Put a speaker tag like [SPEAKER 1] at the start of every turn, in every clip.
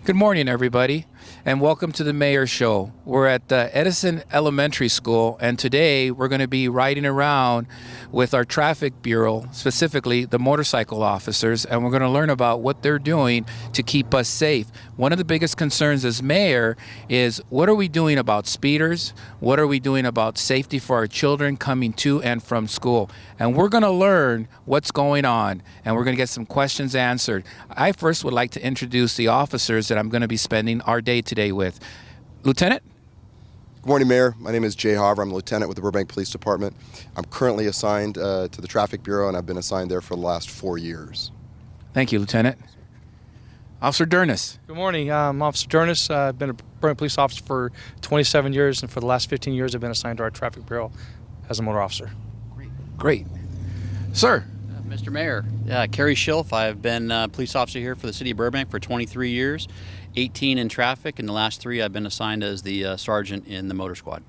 [SPEAKER 1] Good morning, everybody, and welcome to the Mayor Show. We're at Edison Elementary School, and today we're going to be riding around with our traffic bureau, specifically the motorcycle officers, and we're going to learn about what they're doing to keep us safe. One of the biggest concerns as mayor is what are we doing about speeders? What are we doing about safety for our children coming to and from school? And we're going to learn what's going on, and we're going to get some questions answered. I first would like to introduce the officers that I'm going to be spending our day today with. Lieutenant?
[SPEAKER 2] Good morning, Mayor. My name is Jay Hoover. I'm a lieutenant with the Burbank Police Department. I'm currently assigned to the Traffic Bureau, and I've been assigned there for the last 4 years.
[SPEAKER 1] Thank you, Lieutenant. Officer Dernis.
[SPEAKER 3] Good morning. I'm Officer Dernis. I've been a Burbank police officer for 27 years, and for the last 15 years, I've been assigned to our Traffic Bureau as a motor officer.
[SPEAKER 1] Great. Sir?
[SPEAKER 4] Mr. Mayor, Kerry Schilf. I've been a police officer here for the city of Burbank for 23 years, 18 in traffic, and the last 3 I've been assigned as the sergeant in the motor squad.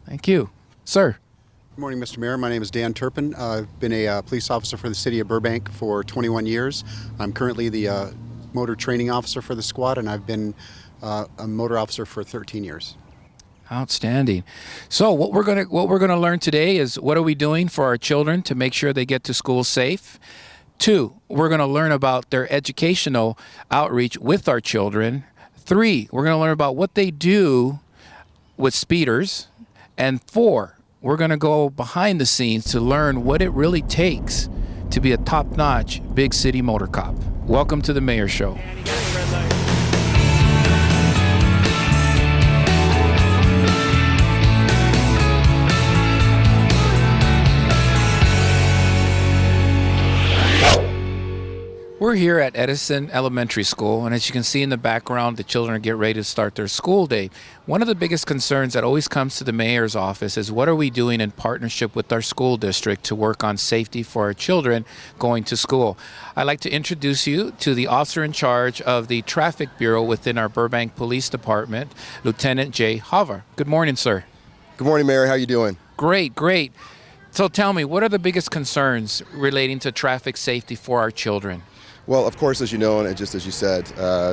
[SPEAKER 1] Thank you. Sir?
[SPEAKER 5] Good morning, Mr. Mayor. My name is Dan Turpin. I've been a police officer for the city of Burbank for 21 years. I'm currently the motor training officer for the squad, and I've been a motor officer for 13 years.
[SPEAKER 1] Outstanding. So what we're gonna learn today is what are we doing for our children to make sure they get to school safe. 2, we're gonna learn about their educational outreach with our children. 3, we're gonna learn about what they do with speeders. And 4, we're gonna go behind the scenes to learn what it really takes to be a top-notch big city motor cop. Welcome to the Mayor Show. We're here at Edison Elementary School, and as you can see in the background, the children are getting ready to start their school day. One of the biggest concerns that always comes to the mayor's office is what are we doing in partnership with our school district to work on safety for our children going to school. I'd like to introduce you to the officer in charge of the Traffic Bureau within our Burbank Police Department, Lieutenant Jay Hoover. Good morning, sir.
[SPEAKER 2] Good morning, Mayor. How you doing?
[SPEAKER 1] Great. So tell me, what are the biggest concerns relating to traffic safety for our children?
[SPEAKER 2] Well, of course, as you know, and just as you said,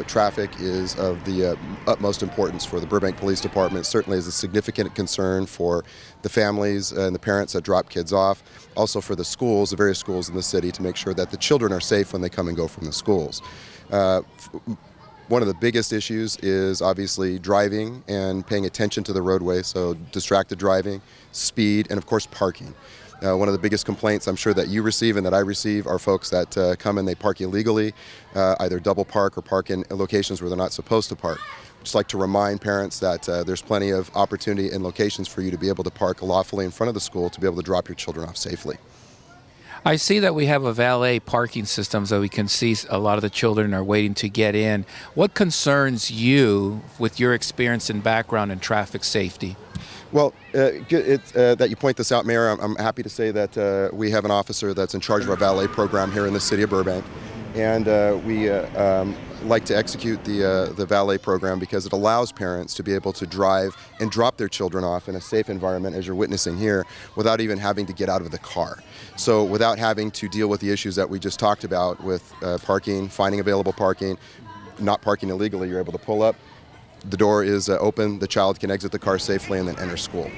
[SPEAKER 2] traffic is of the utmost importance for the Burbank Police Department. It certainly is a significant concern for the families and the parents that drop kids off. Also for the schools, the various schools in the city, to make sure that the children are safe when they come and go from the schools. One of the biggest issues is obviously driving and paying attention to the roadway, so distracted driving, speed, and of course parking. One of the biggest complaints I'm sure that you receive and that I receive are folks that come and they park illegally, either double park or park in locations where they're not supposed to park. Just like to remind parents that there's plenty of opportunity and locations for you to be able to park lawfully in front of the school to be able to drop your children off safely.
[SPEAKER 1] I see that we have a valet parking system, so we can see a lot of the children are waiting to get in. What concerns you with your experience and background in traffic safety?
[SPEAKER 2] Well, that you point this out, Mayor. I'm happy to say that we have an officer that's in charge of our valet program here in the city of Burbank. And we like to execute the valet program because it allows parents to be able to drive and drop their children off in a safe environment, as you're witnessing here, without even having to get out of the car. So without having to deal with the issues that we just talked about with parking, finding available parking, not parking illegally, you're able to pull up. The door is open, the child can exit the car safely and then enter school.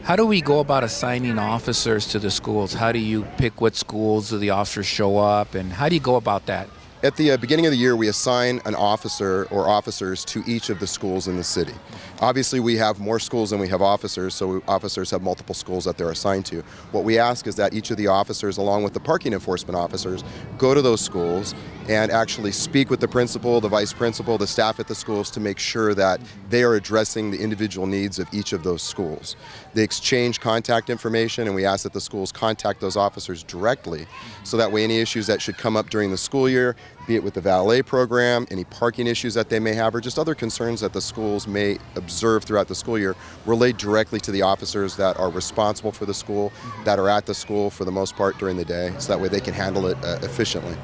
[SPEAKER 1] How do we go about assigning officers to the schools? How do you pick what schools do the officers show up, and how do you go about that?
[SPEAKER 2] At the beginning of the year, we assign an officer or officers to each of the schools in the city. Obviously, we have more schools than we have officers, so officers have multiple schools that they're assigned to. What we ask is that each of the officers, along with the parking enforcement officers, go to those schools and actually speak with the principal, the vice principal, the staff at the schools to make sure that they are addressing the individual needs of each of those schools. They exchange contact information, and we ask that the schools contact those officers directly, so that way any issues that should come up during the school year, be it with the valet program, any parking issues that they may have, or just other concerns that the schools may observe throughout the school year, relayed directly to the officers that are responsible for the school, that are at the school for the most part during the day, so that way they can handle it efficiently.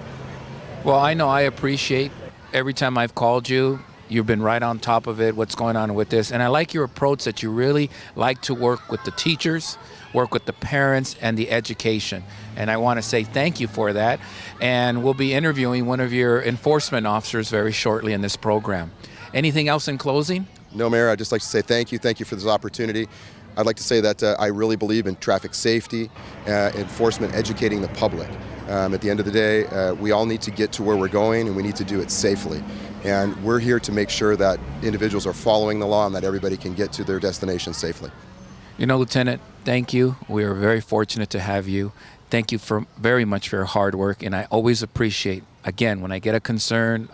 [SPEAKER 1] Well, I know I appreciate every time I've called you, You've been right on top of it, what's going on with this. And I like your approach that you really like to work with the teachers, work with the parents, and the education. And I want to say thank you for that. And we'll be interviewing one of your enforcement officers very shortly in this program. Anything else in closing?
[SPEAKER 2] No, Mayor, I'd just like to say thank you. Thank you for this opportunity. I'd like to say that I really believe in traffic safety, enforcement, educating the public. At the end of the day, we all need to get to where we're going, and we need to do it safely. And we're here to make sure that individuals are following the law and that everybody can get to their destination safely.
[SPEAKER 1] You know, Lieutenant, thank you. We are very fortunate to have you. Thank you very much for your hard work, and I always appreciate, again, when I get a concern,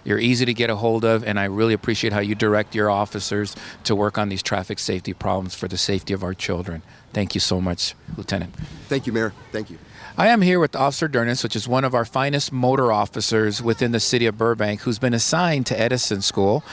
[SPEAKER 1] you're easy to get a hold of, and I really appreciate how you direct your officers to work on these traffic safety problems for the safety of our children. Thank you so much, Lieutenant.
[SPEAKER 2] Thank you, Mayor. Thank you.
[SPEAKER 1] I am here with Officer Dernis, which is one of our finest motor officers within the city of Burbank, who's been assigned to Edison School.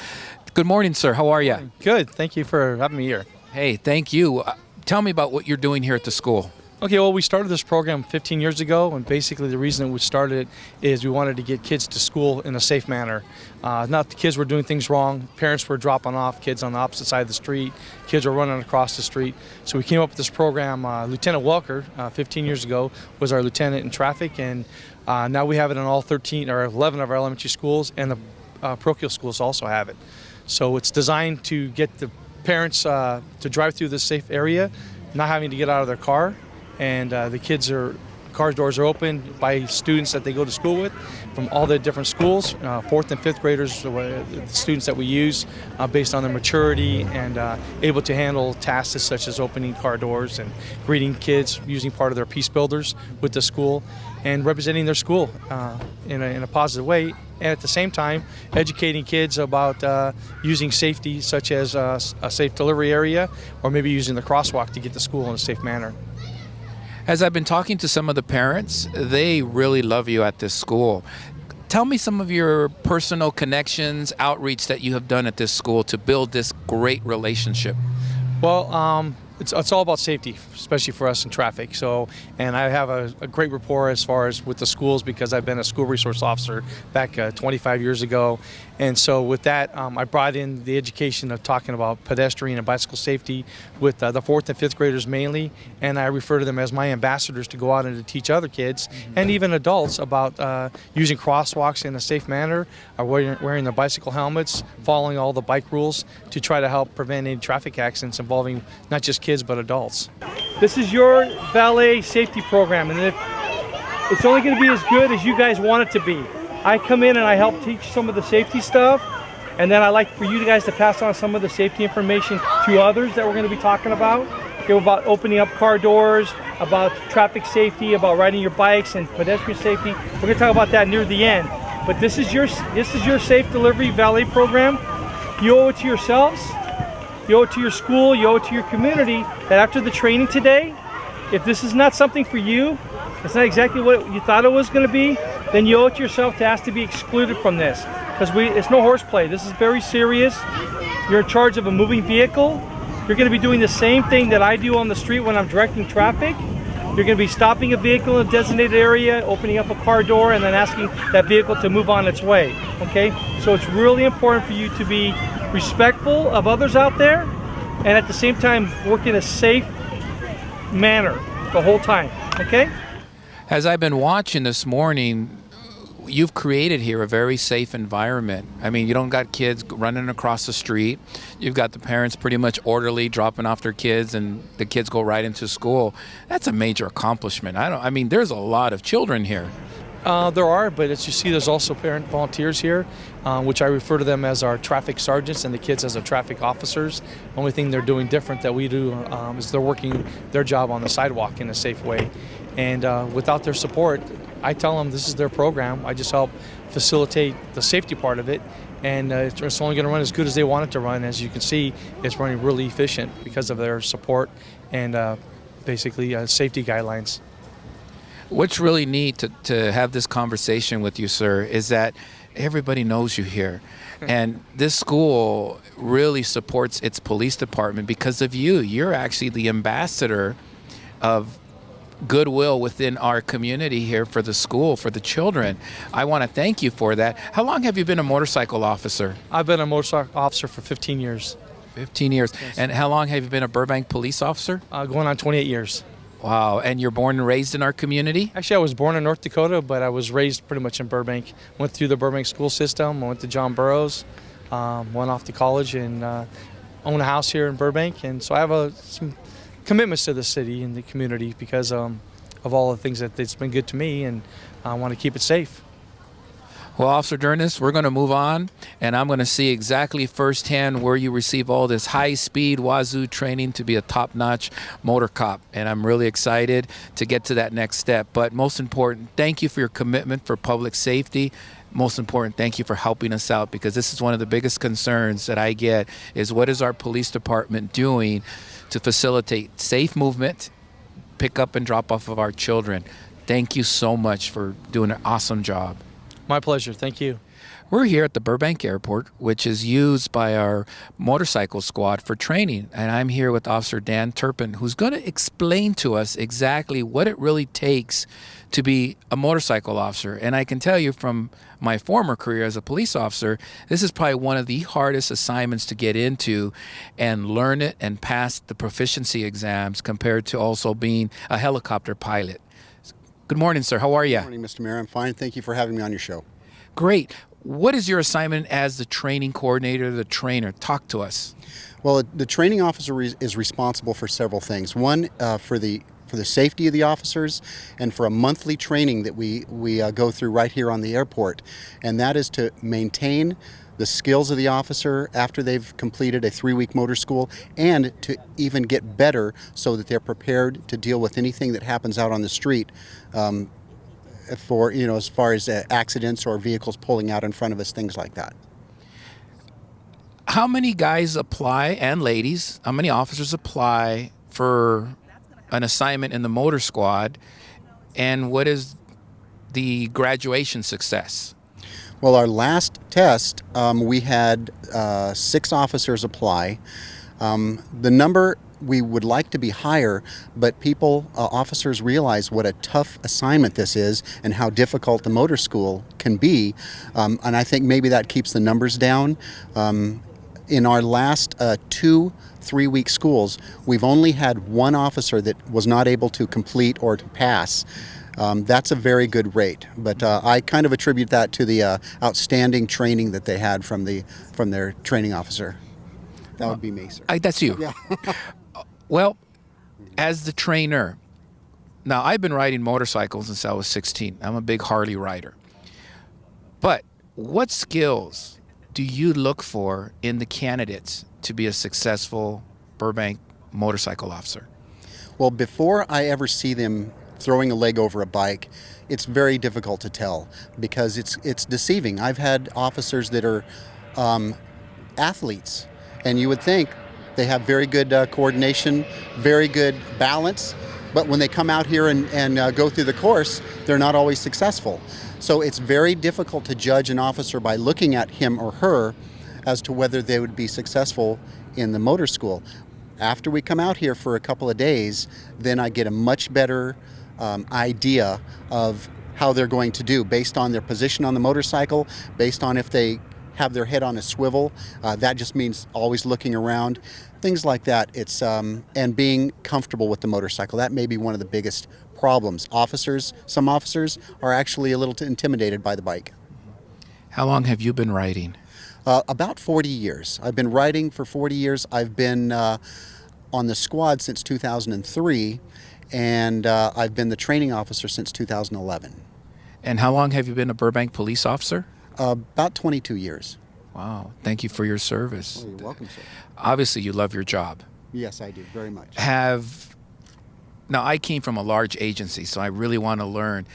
[SPEAKER 1] Good morning, sir. How are you?
[SPEAKER 3] Good. Thank you for having me here.
[SPEAKER 1] Hey, thank you. Tell me about what you're doing here at the school.
[SPEAKER 3] Okay, well, we started this program 15 years ago, and basically the reason we started it is we wanted to get kids to school in a safe manner. Not the kids were doing things wrong. Parents were dropping off kids on the opposite side of the street. Kids were running across the street. So we came up with this program. Lieutenant Welker, 15 years ago, was our lieutenant in traffic, and now we have it in all 13 or 11 of our elementary schools, and the parochial schools also have it. So it's designed to get the parents to drive through this safe area, not having to get out of their car. And the car doors are open by students that they go to school with from all the different schools. 4th and 5th graders, the students that we use based on their maturity and able to handle tasks such as opening car doors and greeting kids, using part of their peace builders with the school, and representing their school in a positive way. And at the same time, educating kids about using safety, such as a safe delivery area, or maybe using the crosswalk to get to school in a safe manner.
[SPEAKER 1] As I've been talking to some of the parents, they really love you at this school. Tell me some of your personal connections, outreach that you have done at this school to build this great relationship.
[SPEAKER 3] Well, it's all about safety, especially for us in traffic. So, and I have a great rapport as far as with the schools because I've been a school resource officer back 25 years ago. And so with that, I brought in the education of talking about pedestrian and bicycle safety with the 4th and 5th graders mainly. And I refer to them as my ambassadors to go out and to teach other kids and even adults about using crosswalks in a safe manner, wearing their bicycle helmets, following all the bike rules to try to help prevent any traffic accidents involving not just kids but adults. This is your valet safety program, and it's only going to be as good as you guys want it to be. I come in and I help teach some of the safety stuff, and then I like for you guys to pass on some of the safety information to others that we're going to be talking about. About opening up car doors, about traffic safety, about riding your bikes and pedestrian safety. We're going to talk about that near the end. But this is your safe delivery valet program. You owe it to yourselves, you owe it to your school, you owe it to your community that after the training today, if this is not something for you, it's not exactly what you thought it was going to be, then you owe it to yourself to ask to be excluded from this. Because it's no horseplay. This is very serious. You're in charge of a moving vehicle. You're going to be doing the same thing that I do on the street when I'm directing traffic. You're going to be stopping a vehicle in a designated area, opening up a car door, and then asking that vehicle to move on its way. Okay? So it's really important for you to be respectful of others out there and at the same time work in a safe manner the whole time. Okay?
[SPEAKER 1] As I've been watching this morning, you've created here a very safe environment. I mean, you don't got kids running across the street. You've got the parents pretty much orderly dropping off their kids, and the kids go right into school. That's a major accomplishment. I mean, there's a lot of children here.
[SPEAKER 3] There are, but as you see, there's also parent volunteers here, which I refer to them as our traffic sergeants and the kids as our traffic officers. The only thing they're doing different that we do is they're working their job on the sidewalk in a safe way. And without their support, I tell them this is their program. I just help facilitate the safety part of it. And it's only going to run as good as they want it to run. As you can see, it's running really efficient because of their support and basically safety guidelines.
[SPEAKER 1] What's really neat to have this conversation with you, sir, is that everybody knows you here. And this school really supports its police department because of you. You're actually the ambassador of goodwill within our community here for the school, for the children. I want to thank you for that. How long have you been a motorcycle officer?
[SPEAKER 3] I've been a motorcycle officer for 15 years.
[SPEAKER 1] 15 years. And how long have you been a Burbank police officer?
[SPEAKER 3] Going on 28 years.
[SPEAKER 1] Wow. And you're born and raised in our community?
[SPEAKER 3] Actually, I was born in North Dakota, but I was raised pretty much in Burbank. Went through the Burbank school system. I went to John Burroughs. Went off to college and own a house here in Burbank. And so I have some commitments to the city and the community because of all the things that it's been good to me, and I want to keep it safe.
[SPEAKER 1] Well, Officer Dernis, we're going to move on, and I'm going to see exactly firsthand where you receive all this high-speed wazoo training to be a top-notch motor cop, and I'm really excited to get to that next step. But most important, thank you for your commitment for public safety. Most important, thank you for helping us out, because this is one of the biggest concerns that I get is what is our police department doing to facilitate safe movement, pick up and drop off of our children. Thank you so much for doing an awesome job.
[SPEAKER 3] My pleasure. Thank you.
[SPEAKER 1] We're here at the Burbank Airport, which is used by our motorcycle squad for training. And I'm here with Officer Dan Turpin, who's going to explain to us exactly what it really takes to be a motorcycle officer. And I can tell you from my former career as a police officer, this is probably one of the hardest assignments to get into and learn it and pass the proficiency exams compared to also being a helicopter pilot. Good morning, sir. How are you?
[SPEAKER 5] Good morning, Mr. Mayor. I'm fine. Thank you for having me on your show.
[SPEAKER 1] Great. What is your assignment as the training coordinator, the trainer? Talk to us.
[SPEAKER 5] Well, the training officer is responsible for several things. One, for the safety of the officers, and for a monthly training that we go through right here on the airport, and that is to maintain the skills of the officer after they've completed a 3-week motor school, and to even get better so that they're prepared to deal with anything that happens out on the street, for as far as accidents or vehicles pulling out in front of us, things like that.
[SPEAKER 1] How many guys apply, and ladies, how many officers apply for an assignment in the motor squad, and what is the graduation success?
[SPEAKER 5] Well, our last test, we had 6 officers apply. The number we would like to be higher, but officers realize what a tough assignment this is and how difficult the motor school can be, and I think maybe that keeps the numbers down. In our last 2 3-week schools, we've only had 1 officer that was not able to complete or to pass. That's a very good rate, but I kind of attribute that to the outstanding training that they had from their training officer. That would be me, sir.
[SPEAKER 1] That's you.
[SPEAKER 5] Yeah.
[SPEAKER 1] Well, as the trainer, now I've been riding motorcycles since I was 16. I'm a big Harley rider. But what skills do you look for in the candidates to be a successful Burbank motorcycle officer?
[SPEAKER 5] Well, before I ever see them throwing a leg over a bike, it's very difficult to tell because it's deceiving. I've had officers that are athletes, and you would think they have very good coordination, very good balance, but when they come out here and go through the course, they're not always successful. So it's very difficult to judge an officer by looking at him or her as to whether they would be successful in the motor school. After we come out here for a couple of days, then I get a much better idea of how they're going to do based on their position on the motorcycle, based on if they have their head on a swivel. That just means always looking around, things like that. It's and being comfortable with the motorcycle. That may be one of the biggest problems. Some officers are actually a little intimidated by the bike.
[SPEAKER 1] How long have you been riding?
[SPEAKER 5] About 40 years. I've been riding for 40 years. I've been on the squad since 2003, and I've been the training officer since 2011.
[SPEAKER 1] And how long have you been a Burbank police officer?
[SPEAKER 5] About 22 years.
[SPEAKER 1] Wow. Thank you for your service.
[SPEAKER 5] Oh, you're welcome, sir.
[SPEAKER 1] Obviously, you love your job.
[SPEAKER 5] Yes, I do, very much.
[SPEAKER 1] Now, I came from a large agency, so I really want to learn.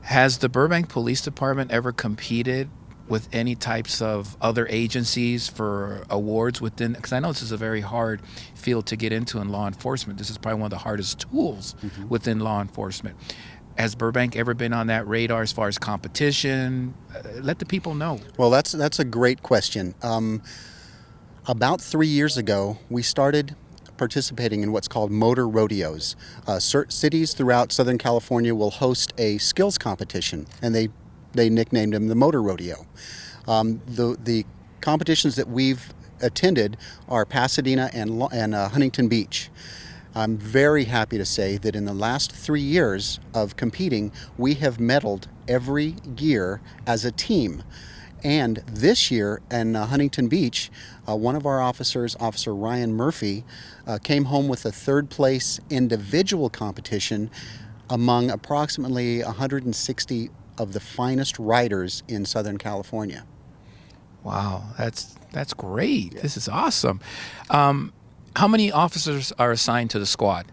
[SPEAKER 1] Has the Burbank Police Department ever competed with any types of other agencies for awards within? Because I know this is a very hard field to get into in law enforcement. This is probably one of the hardest tools within law enforcement. Has Burbank ever been on that radar as far as competition? Let the people know.
[SPEAKER 5] Well, that's a great question. About 3 years ago, we started participating in what's called motor rodeos. Cities throughout Southern California will host a skills competition, and they nicknamed them the Motor Rodeo. The competitions that we've attended are Pasadena and Huntington Beach. I'm very happy to say that in the last 3 years of competing, we have medaled every year as a team. And this year in Huntington Beach, one of our officers, Officer Ryan Murphy, came home with a third place individual competition among approximately 160 of the finest riders in Southern California.
[SPEAKER 1] Wow, that's great. Yeah. This is awesome. How many officers are assigned to the squad?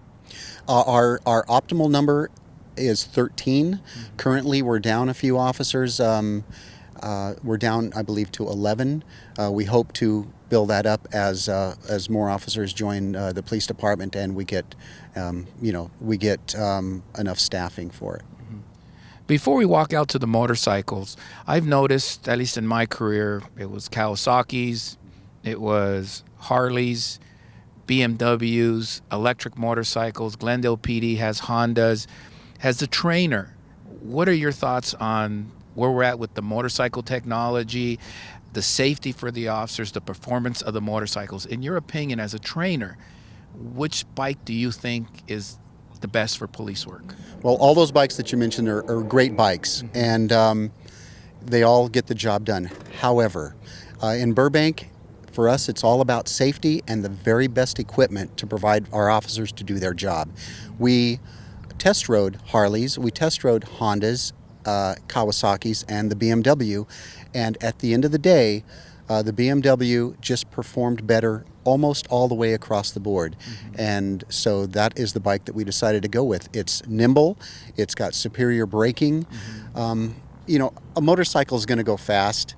[SPEAKER 5] Our optimal number is 13. Currently, we're down a few officers. We're down, I believe, to 11. We hope to build that up as more officers join the police department, and we get, enough staffing for it.
[SPEAKER 1] Before we walk out to the motorcycles, I've noticed, at least in my career, it was Kawasaki's, it was Harley's, BMWs, electric motorcycles. Glendale PD has Hondas. As a trainer, what are your thoughts on where we're at with the motorcycle technology, the safety for the officers, the performance of the motorcycles? In your opinion, as a trainer, which bike do you think is the best for police work?
[SPEAKER 5] Well, all those bikes that you mentioned are great bikes, and they all get the job done. However, in Burbank, for us, it's all about safety and the very best equipment to provide our officers to do their job. We test rode Harleys, we test rode Hondas, Kawasaki's, and the BMW, and at the end of the day, the BMW just performed better almost all the way across the board. And so that is the bike that we decided to go with. It's nimble, it's got superior braking. A motorcycle is going to go fast.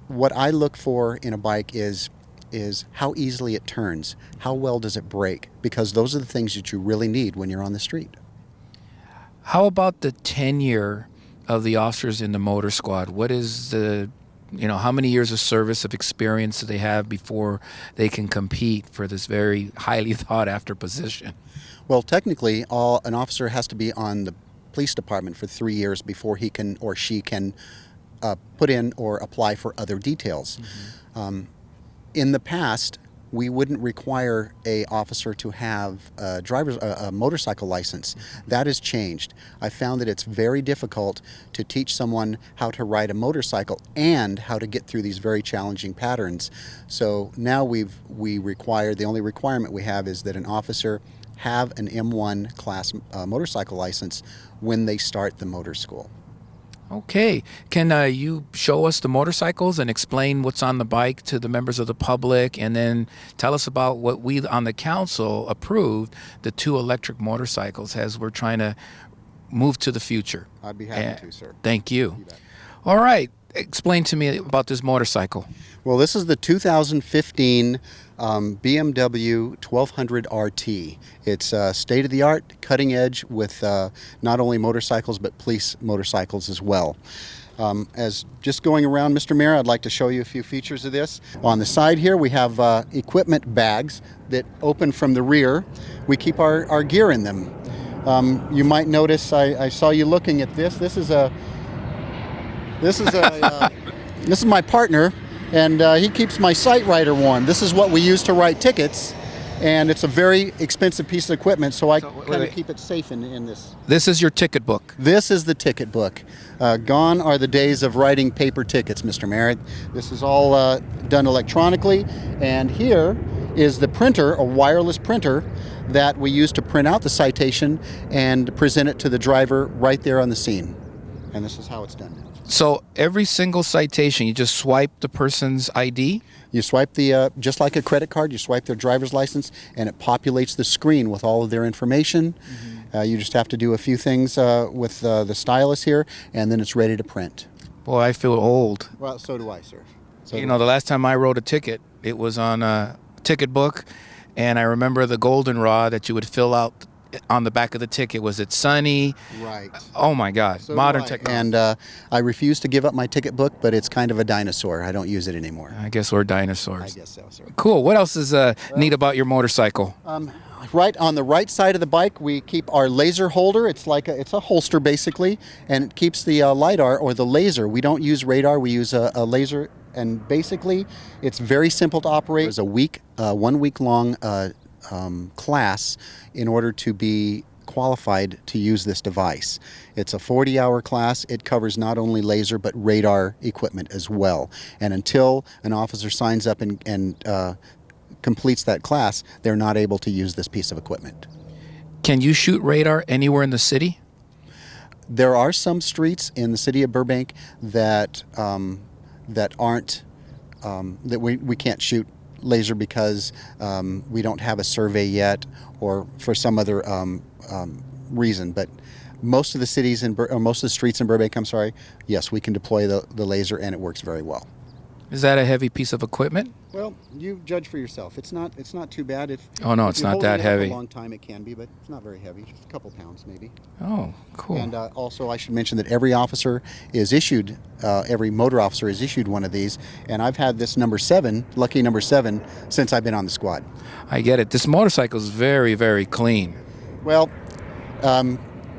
[SPEAKER 5] What I look for in a bike is how easily it turns, how well does it brake, because those are the things that you really need when you're on the street.
[SPEAKER 1] How about the tenure of the officers in the motor squad? What is how many years of service, of experience do they have before they can compete for this very highly thought after position?
[SPEAKER 5] Well, technically, an officer has to be on the police department for 3 years before he can or she can put in or apply for other details. In the past, we wouldn't require a officer to have a motorcycle license. That has changed. I found that it's very difficult to teach someone how to ride a motorcycle and how to get through these very challenging patterns. So now the only requirement we have is that an officer have an M1 class motorcycle license when they start the motor school.
[SPEAKER 1] Okay. Can you show us the motorcycles and explain what's on the bike to the members of the public, and then tell us about what we on the council approved, the 2 electric motorcycles, as we're trying to move to the future?
[SPEAKER 5] I'd be happy to, sir.
[SPEAKER 1] Thank you. All right. Explain to me about this motorcycle.
[SPEAKER 5] Well, this is the 2015 BMW 1200 RT. It's state-of-the-art, cutting edge with not only motorcycles but police motorcycles as well. As just going around, Mr. Mayor, I'd like to show you a few features of this. On the side here, we have equipment bags that open from the rear. We keep our gear in them. You might notice I saw you looking at this. This is my partner, and he keeps my sight writer warm. This is what we use to write tickets, and it's a very expensive piece of equipment, so I kind of keep it safe in this.
[SPEAKER 1] This is your ticket book.
[SPEAKER 5] This is the ticket book. Gone are the days of writing paper tickets, Mr. Merritt. This is all done electronically, and here is the printer, a wireless printer, that we use to print out the citation and present it to the driver right there on the scene. And this is how it's done now.
[SPEAKER 1] So every single citation, you just swipe the person's ID?
[SPEAKER 5] You swipe just like a credit card, you swipe their driver's license, and it populates the screen with all of their information. You just have to do a few things with the stylus here, and then it's ready to print.
[SPEAKER 1] Boy, I feel old.
[SPEAKER 5] Well, so do I, sir.
[SPEAKER 1] The last time I wrote a ticket, it was on a ticket book, and I remember the goldenrod that you would fill out on the back of the ticket? Was it sunny?
[SPEAKER 5] Right.
[SPEAKER 1] Oh my God,
[SPEAKER 5] So
[SPEAKER 1] modern
[SPEAKER 5] do I.
[SPEAKER 1] technology.
[SPEAKER 5] And I refuse to give up my ticket book, but it's kind of a dinosaur. I don't use it anymore.
[SPEAKER 1] I guess we're dinosaurs.
[SPEAKER 5] I guess so, sir.
[SPEAKER 1] Cool. What else is neat about your motorcycle?
[SPEAKER 5] Right on the right side of the bike, we keep our laser holder. It's like it's a holster basically, and it keeps the LiDAR or the laser. We don't use radar. We use a laser, and basically, it's very simple to operate. It's a 1 week long class in order to be qualified to use this device. It's a 40-hour class. It covers not only laser but radar equipment as well. And until an officer signs up and completes that class, they're not able to use this piece of equipment.
[SPEAKER 1] Can you shoot radar anywhere in the city?
[SPEAKER 5] There are some streets in the city of Burbank that aren't that we can't shoot laser because we don't have a survey yet, or for some other reason. But most of the cities or most of the streets in Burbank, yes, we can deploy the laser, and it works very well.
[SPEAKER 1] Is that a heavy piece of equipment?
[SPEAKER 5] Well, you judge for yourself. It's not too bad.
[SPEAKER 1] Oh no, it's not that heavy.
[SPEAKER 5] A long time it can be, but it's not very heavy. Just a couple pounds maybe.
[SPEAKER 1] Oh, cool.
[SPEAKER 5] And also, I should mention that every officer is issued, every motor officer is issued one of these, and I've had this lucky number 7, since I've been on the squad.
[SPEAKER 1] I get it. This motorcycle is very, very clean.
[SPEAKER 5] Well,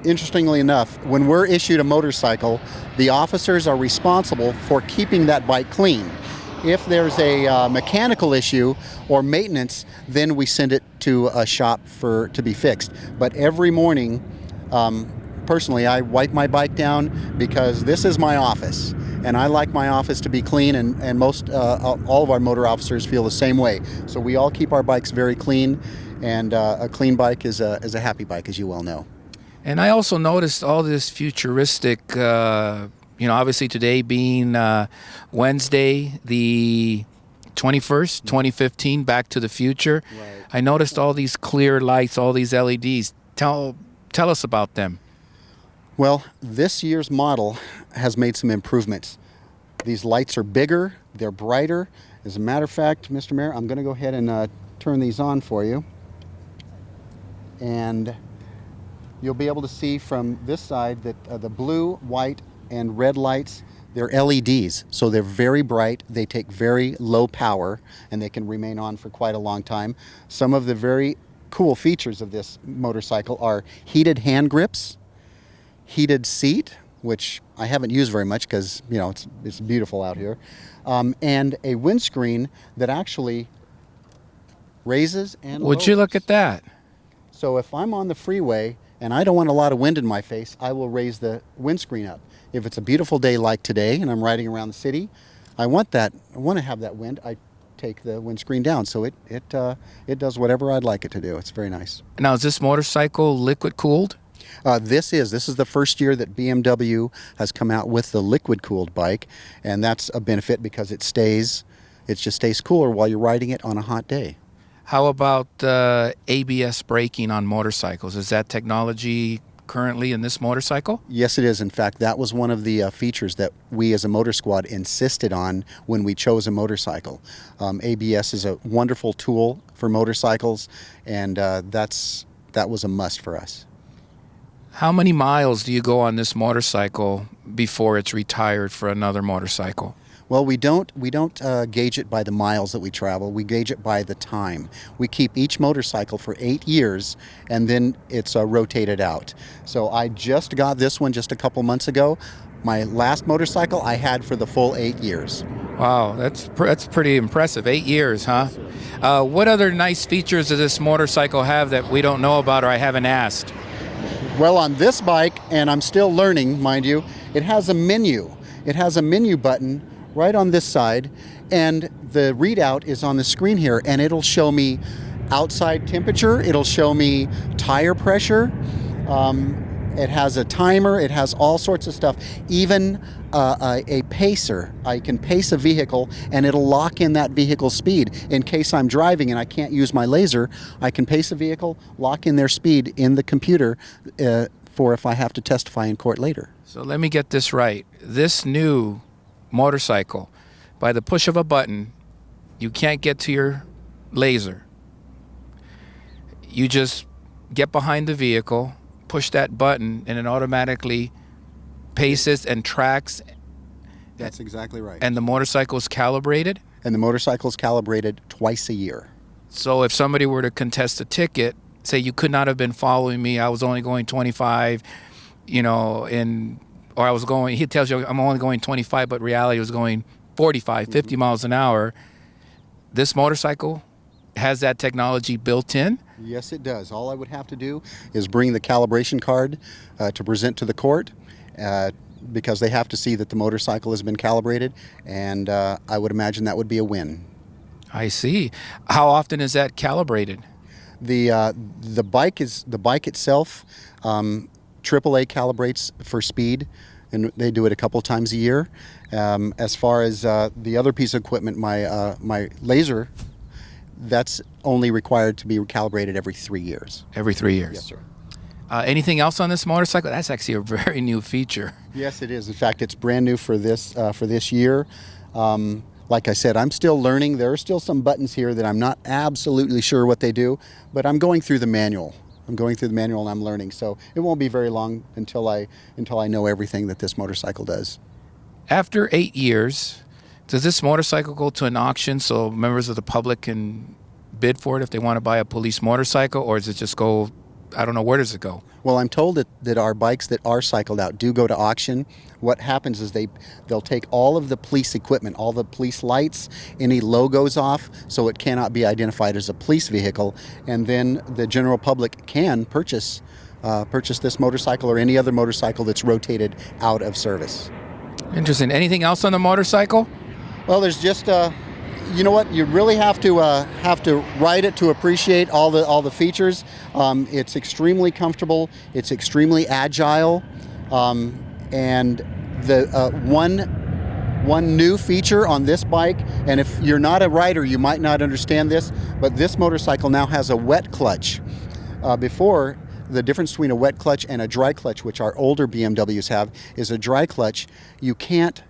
[SPEAKER 5] interestingly enough, when we're issued a motorcycle, the officers are responsible for keeping that bike clean. If there's a mechanical issue or maintenance, then we send it to a shop to be fixed. But every morning, personally, I wipe my bike down because this is my office, and I like my office to be clean, and most all of our motor officers feel the same way. So we all keep our bikes very clean, and a clean bike is a happy bike, as you well know.
[SPEAKER 1] And I also noticed all this futuristic, obviously today being Wednesday, the 21st, 2015, Back to the Future.
[SPEAKER 5] Right.
[SPEAKER 1] I noticed all these clear lights, all these LEDs. Tell us about them.
[SPEAKER 5] Well, this year's model has made some improvements. These lights are bigger, they're brighter. As a matter of fact, Mr. Mayor, I'm going to go ahead and turn these on for you. And you'll be able to see from this side that the blue, white, and red lights, they're LEDs, so they're very bright. They take very low power, and they can remain on for quite a long time. Some of the very cool features of this motorcycle are heated hand grips, heated seat, which I haven't used very much because it's beautiful out here, and a windscreen that actually raises and lowers.
[SPEAKER 1] Would you look at that?
[SPEAKER 5] So if I'm on the freeway and I don't want a lot of wind in my face, I will raise the windscreen up. If it's a beautiful day like today and I'm riding around the city, I want to have that wind. I take the windscreen down, so it does whatever I'd like it to do. It's very nice.
[SPEAKER 1] Now, is this motorcycle liquid cooled?
[SPEAKER 5] This is the first year that BMW has come out with the liquid cooled bike, and that's a benefit because it just stays cooler while you're riding it on a hot day.
[SPEAKER 1] How about ABS braking on motorcycles? Is that technology currently in this motorcycle?
[SPEAKER 5] Yes, it is. In fact, that was one of the features that we as a motor squad insisted on when we chose a motorcycle. ABS is a wonderful tool for motorcycles, and that was a must for us.
[SPEAKER 1] How many miles do you go on this motorcycle before it's retired for another motorcycle?
[SPEAKER 5] Well, we don't gauge it by the miles that we travel. We gauge it by the time. We keep each motorcycle for 8 years, and then it's rotated out. So I just got this one just a couple months ago. My last motorcycle I had for the full 8 years.
[SPEAKER 1] Wow, that's pretty impressive. 8 years, huh? What other nice features does this motorcycle have that we don't know about or I haven't asked?
[SPEAKER 5] Well, on this bike, and I'm still learning, mind you, it has a menu. It has a menu button right on this side, and the readout is on the screen here, and it'll show me outside temperature, it'll show me tire pressure, it has a timer, it has all sorts of stuff, even a pacer. I can pace a vehicle and it'll lock in that vehicle's speed. In case I'm driving and I can't use my laser, I can pace a vehicle, lock in their speed in the computer for if I have to testify in court later.
[SPEAKER 1] So let me get this right. This new motorcycle, by the push of a button, you can't get to your laser. You just get behind the vehicle, push that button, and it automatically paces and tracks,
[SPEAKER 5] That's exactly right.
[SPEAKER 1] and the motorcycle is calibrated?
[SPEAKER 5] And the motorcycle is calibrated twice a year.
[SPEAKER 1] So if somebody were to contest a ticket, say you could not have been following me, I was only going 25, or I was going, he tells you I'm only going 25, but reality was going 45, 50 miles an hour. This motorcycle has that technology built in?
[SPEAKER 5] Yes, it does. All I would have to do is bring the calibration card to present to the court, because they have to see that the motorcycle has been calibrated, and I would imagine that would be a win.
[SPEAKER 1] I see. How often is that calibrated?
[SPEAKER 5] The bike itself, AAA calibrates for speed, and they do it a couple times a year. As far as the other piece of equipment, my laser, that's only required to be calibrated every 3 years.
[SPEAKER 1] Every 3 years?
[SPEAKER 5] Yes, sir.
[SPEAKER 1] Anything else on this motorcycle? That's actually a very new feature.
[SPEAKER 5] Yes, it is. In fact, it's brand new for this year. Like I said, I'm still learning. There are still some buttons here that I'm not absolutely sure what they do, but I'm going through the manual. And I'm learning. So it won't be very long until I know everything that this motorcycle does.
[SPEAKER 1] After 8 years, does this motorcycle go to an auction so members of the public can bid for it if they want to buy a police motorcycle, or does it just go, I don't know, where does it go?
[SPEAKER 5] Well, I'm told that our bikes that are cycled out do go to auction. What happens is they'll take all of the police equipment, all the police lights, any logos off, so it cannot be identified as a police vehicle, and then the general public can purchase this motorcycle or any other motorcycle that's rotated out of service.
[SPEAKER 1] Interesting. Anything else on the motorcycle?
[SPEAKER 5] Well, there's just you know what? You really have to ride it to appreciate all the features. It's extremely comfortable. It's extremely agile, and the one new feature on this bike. And if you're not a rider, you might not understand this, but this motorcycle now has a wet clutch. Before, the difference between a wet clutch and a dry clutch, which our older BMWs have, is a dry clutch. You can't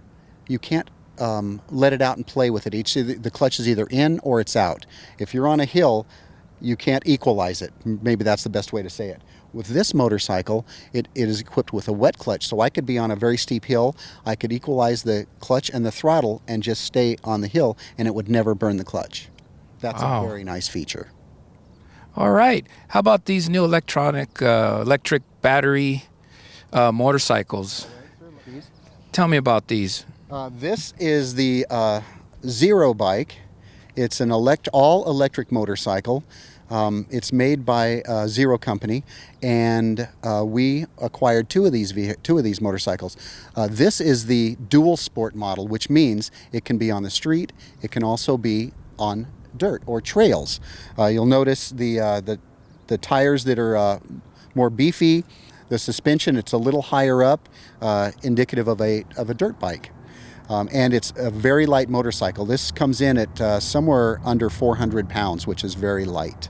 [SPEAKER 5] let it out and play with it. The clutch is either in or it's out. If you're on a hill, you can't equalize it. Maybe that's the best way to say it. With this motorcycle, it is equipped with a wet clutch, so I could be on a very steep hill, I could equalize the clutch and the throttle and just stay on the hill, and it would never burn the clutch. That's
[SPEAKER 1] Wow.
[SPEAKER 5] a very nice feature.
[SPEAKER 1] All right. How about these new electric battery motorcycles? Tell me about these.
[SPEAKER 5] This is the Zero bike. It's an all-electric motorcycle. It's made by Zero Company, and we acquired two of these motorcycles. This is the dual sport model, which means it can be on the street. It can also be on dirt or trails. You'll notice the tires that are more beefy. The suspension, it's a little higher up, indicative of a dirt bike. And it's a very light motorcycle. This comes in at somewhere under 400 pounds, which is very light.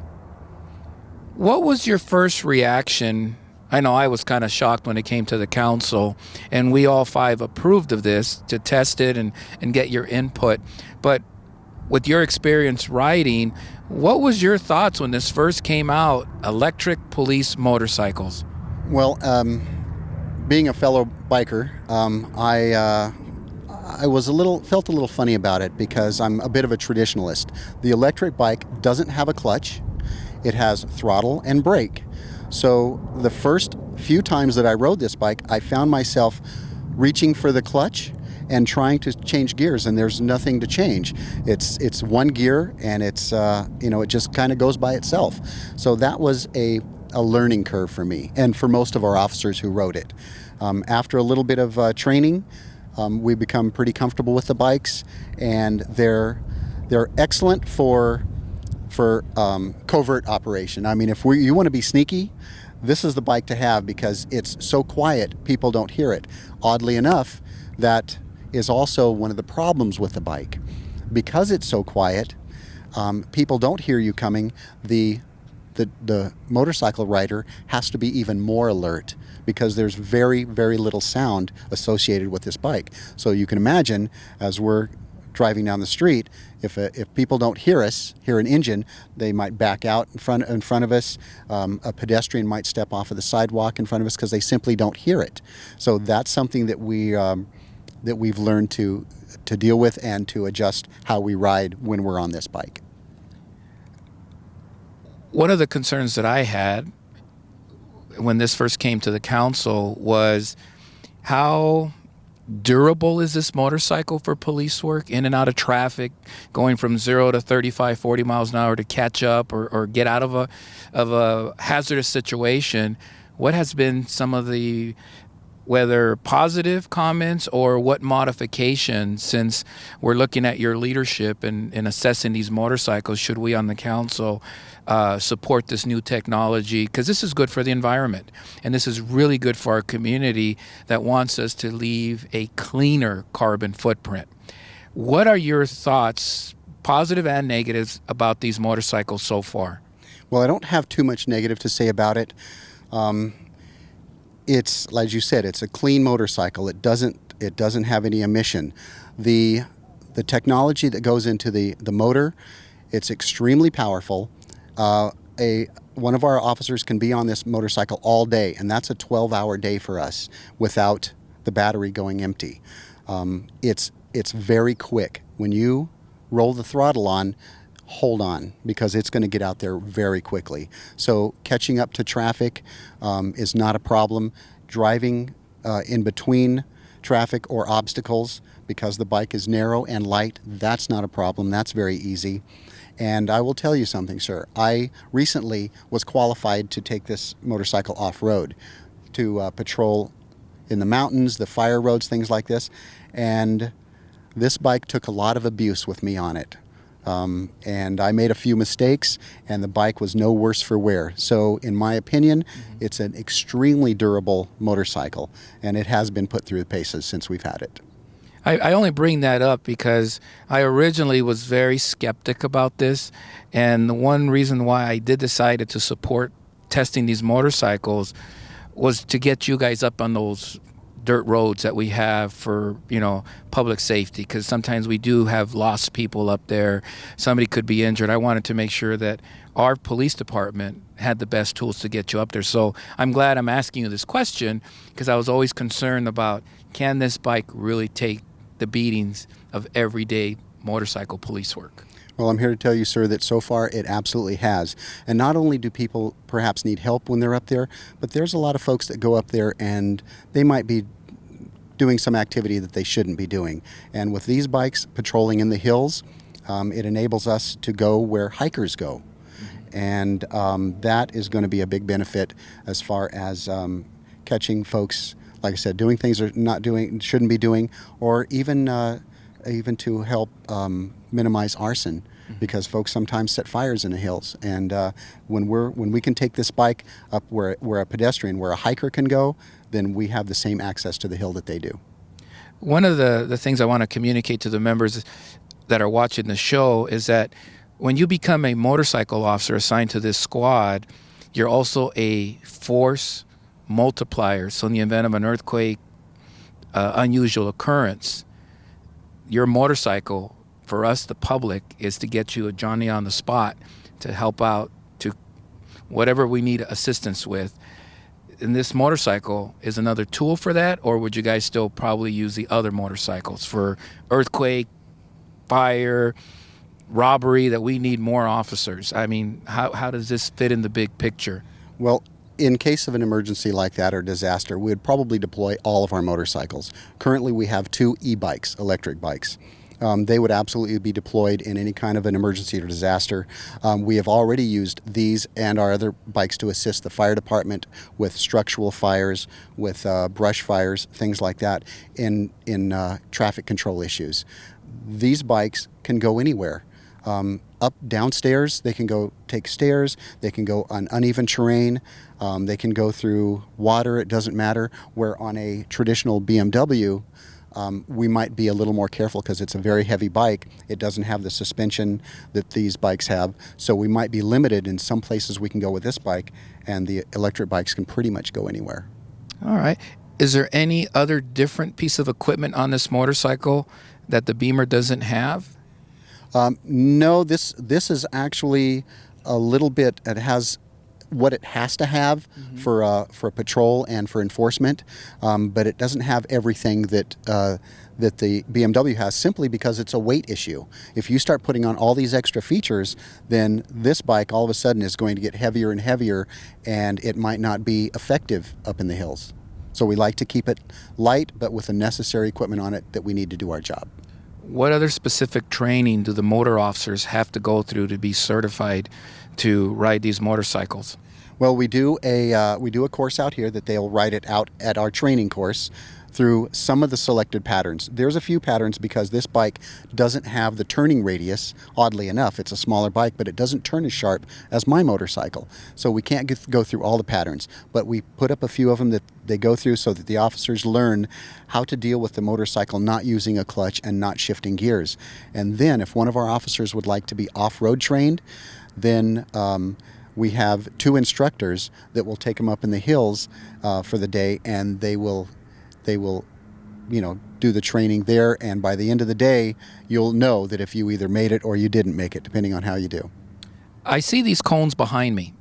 [SPEAKER 1] What was your first reaction? I know I was kind of shocked when it came to the council, and we all five approved of this to test it and get your input. But with your experience riding, what was your thoughts when this first came out, electric police motorcycles?
[SPEAKER 5] Well, being a fellow biker, I felt a little funny about it because I'm a bit of a traditionalist. The electric bike doesn't have a clutch. It has throttle and brake. So the first few times that I rode this bike, I found myself reaching for the clutch and trying to change gears, and there's nothing to change. It's one gear, and it's it just kind of goes by itself. So that was a learning curve for me and for most of our officers who rode it. After a little bit of training, we become pretty comfortable with the bikes, and they're excellent for covert operation. I mean, if you want to be sneaky, this is the bike to have because it's so quiet, people don't hear it. Oddly enough, that is also one of the problems with the bike. Because it's so quiet, people don't hear you coming, the motorcycle rider has to be even more alert because there's very, very little sound associated with this bike. So you can imagine, as we're driving down the street, if people don't hear an engine, they might back out in front of us. A pedestrian might step off of the sidewalk in front of us because they simply don't hear it. So that's something that we've learned to deal with and to adjust how we ride when we're on this bike.
[SPEAKER 1] One of the concerns that I had when this first came to the council was how durable is this motorcycle for police work, in and out of traffic, going from 0 to 35, 40 miles an hour to catch up or get out of a hazardous situation. What has been some of the, whether positive comments or what modifications, since we're looking at your leadership and assessing these motorcycles, should we on the council support this new technology? Because this is good for the environment, and this is really good for our community that wants us to leave a cleaner carbon footprint. What are your thoughts, positive and negatives, about these motorcycles so far?
[SPEAKER 5] Well, I don't have too much negative to say about it. It's, as you said, it's a clean motorcycle. It doesn't have any emission. The technology that goes into the motor, it's extremely powerful. One of our officers can be on this motorcycle all day, and that's a 12-hour day for us without the battery going empty. It's very quick. When you roll the throttle on, hold on, because it's going to get out there very quickly. So catching up to traffic is not a problem. Driving in between traffic or obstacles, because the bike is narrow and light, that's not a problem. That's very easy. And I will tell you something, sir. I recently was qualified to take this motorcycle off-road to patrol in the mountains, the fire roads, things like this. And this bike took a lot of abuse with me on it. And I made a few mistakes, and the bike was no worse for wear. So in my opinion, it's an extremely durable motorcycle, and it has been put through the paces since we've had it.
[SPEAKER 1] I only bring that up because I originally was very skeptic about this, and the one reason why I did decide to support testing these motorcycles was to get you guys up on those dirt roads that we have for, public safety, because sometimes we do have lost people up there. Somebody could be injured. I wanted to make sure that our police department had the best tools to get you up there. So I'm glad I'm asking you this question, because I was always concerned about, can this bike really take the beatings of everyday motorcycle police work?
[SPEAKER 5] Well, I'm here to tell you, sir, that so far it absolutely has. And not only do people perhaps need help when they're up there, but there's a lot of folks that go up there and they might be doing some activity that they shouldn't be doing. And with these bikes patrolling in the hills, it enables us to go where hikers go. And that is going to be a big benefit as far as catching folks, like I said, doing things they're not doing, shouldn't be doing, or even to help minimize arson, because folks sometimes set fires in the hills. And when we can take this bike up where a pedestrian, where a hiker can go, then we have the same access to the hill that they do.
[SPEAKER 1] One of the things I want to communicate to the members that are watching the show is that when you become a motorcycle officer assigned to this squad, you're also a force multiplier. So in the event of an earthquake, unusual occurrence, your motorcycle, for us, the public, is to get you a Johnny on the spot to help out to whatever we need assistance with. And this motorcycle is another tool for that, or would you guys still probably use the other motorcycles for earthquake, fire, robbery, that we need more officers? I mean, how does this fit in the big picture?
[SPEAKER 5] Well, in case of an emergency like that or disaster, we would probably deploy all of our motorcycles. Currently, we have 2 e-bikes, electric bikes. They would absolutely be deployed in any kind of an emergency or disaster. We have already used these and our other bikes to assist the fire department with structural fires, with brush fires, things like that, in traffic control issues. These bikes can go anywhere. Up, downstairs, they can go take stairs, they can go on uneven terrain, they can go through water, it doesn't matter. Where on a traditional BMW, we might be a little more careful because it's a very heavy bike. It doesn't have the suspension that these bikes have, so we might be limited in some places we can go with this bike, and the electric bikes can pretty much go anywhere.
[SPEAKER 1] All right. Is there any other different piece of equipment on this motorcycle that the Beamer doesn't have?
[SPEAKER 5] No, this is actually a little bit. It has what it has to have for patrol and for enforcement, but it doesn't have everything that that the BMW has, simply because it's a weight issue. If you start putting on all these extra features, then this bike all of a sudden is going to get heavier and heavier, and it might not be effective up in the hills. So we like to keep it light, but with the necessary equipment on it that we need to do our job.
[SPEAKER 1] What other specific training do the motor officers have to go through to be certified to ride these motorcycles?
[SPEAKER 5] Well, we do a course out here that they'll ride it out at our training course through some of the selected patterns. There's a few patterns because this bike doesn't have the turning radius. Oddly enough, it's a smaller bike, but it doesn't turn as sharp as my motorcycle. So we can't go through all the patterns, but we put up a few of them that they go through so that the officers learn how to deal with the motorcycle not using a clutch and not shifting gears. And then if one of our officers would like to be off-road trained, then we have 2 instructors that will take them up in the hills for the day, and they will do the training there, and by the end of the day you'll know that if you either made it or you didn't make it, depending on how you do.
[SPEAKER 1] I see these cones behind me.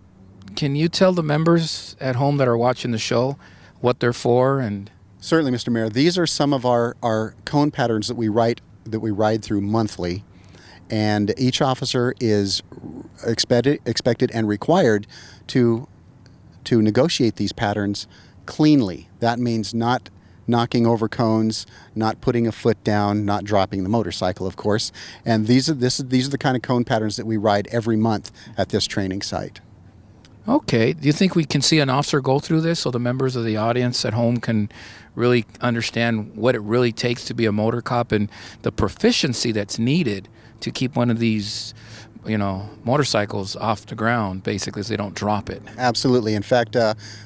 [SPEAKER 1] Can you tell the members at home that are watching the show what they're for? And
[SPEAKER 5] certainly, Mr. Mayor, these are some of our cone patterns that we ride through monthly, and each officer is expected and required to negotiate these patterns cleanly. That means not knocking over cones, not putting a foot down, not dropping the motorcycle, of course. And these are the kind of cone patterns that we ride every month at this training site.
[SPEAKER 1] okay, do you think we can see an officer go through this so the members of the audience at home can really understand what it really takes to be a motor cop and the proficiency that's needed to keep one of these motorcycles off the ground, basically, so they don't drop it?
[SPEAKER 5] Absolutely. In fact,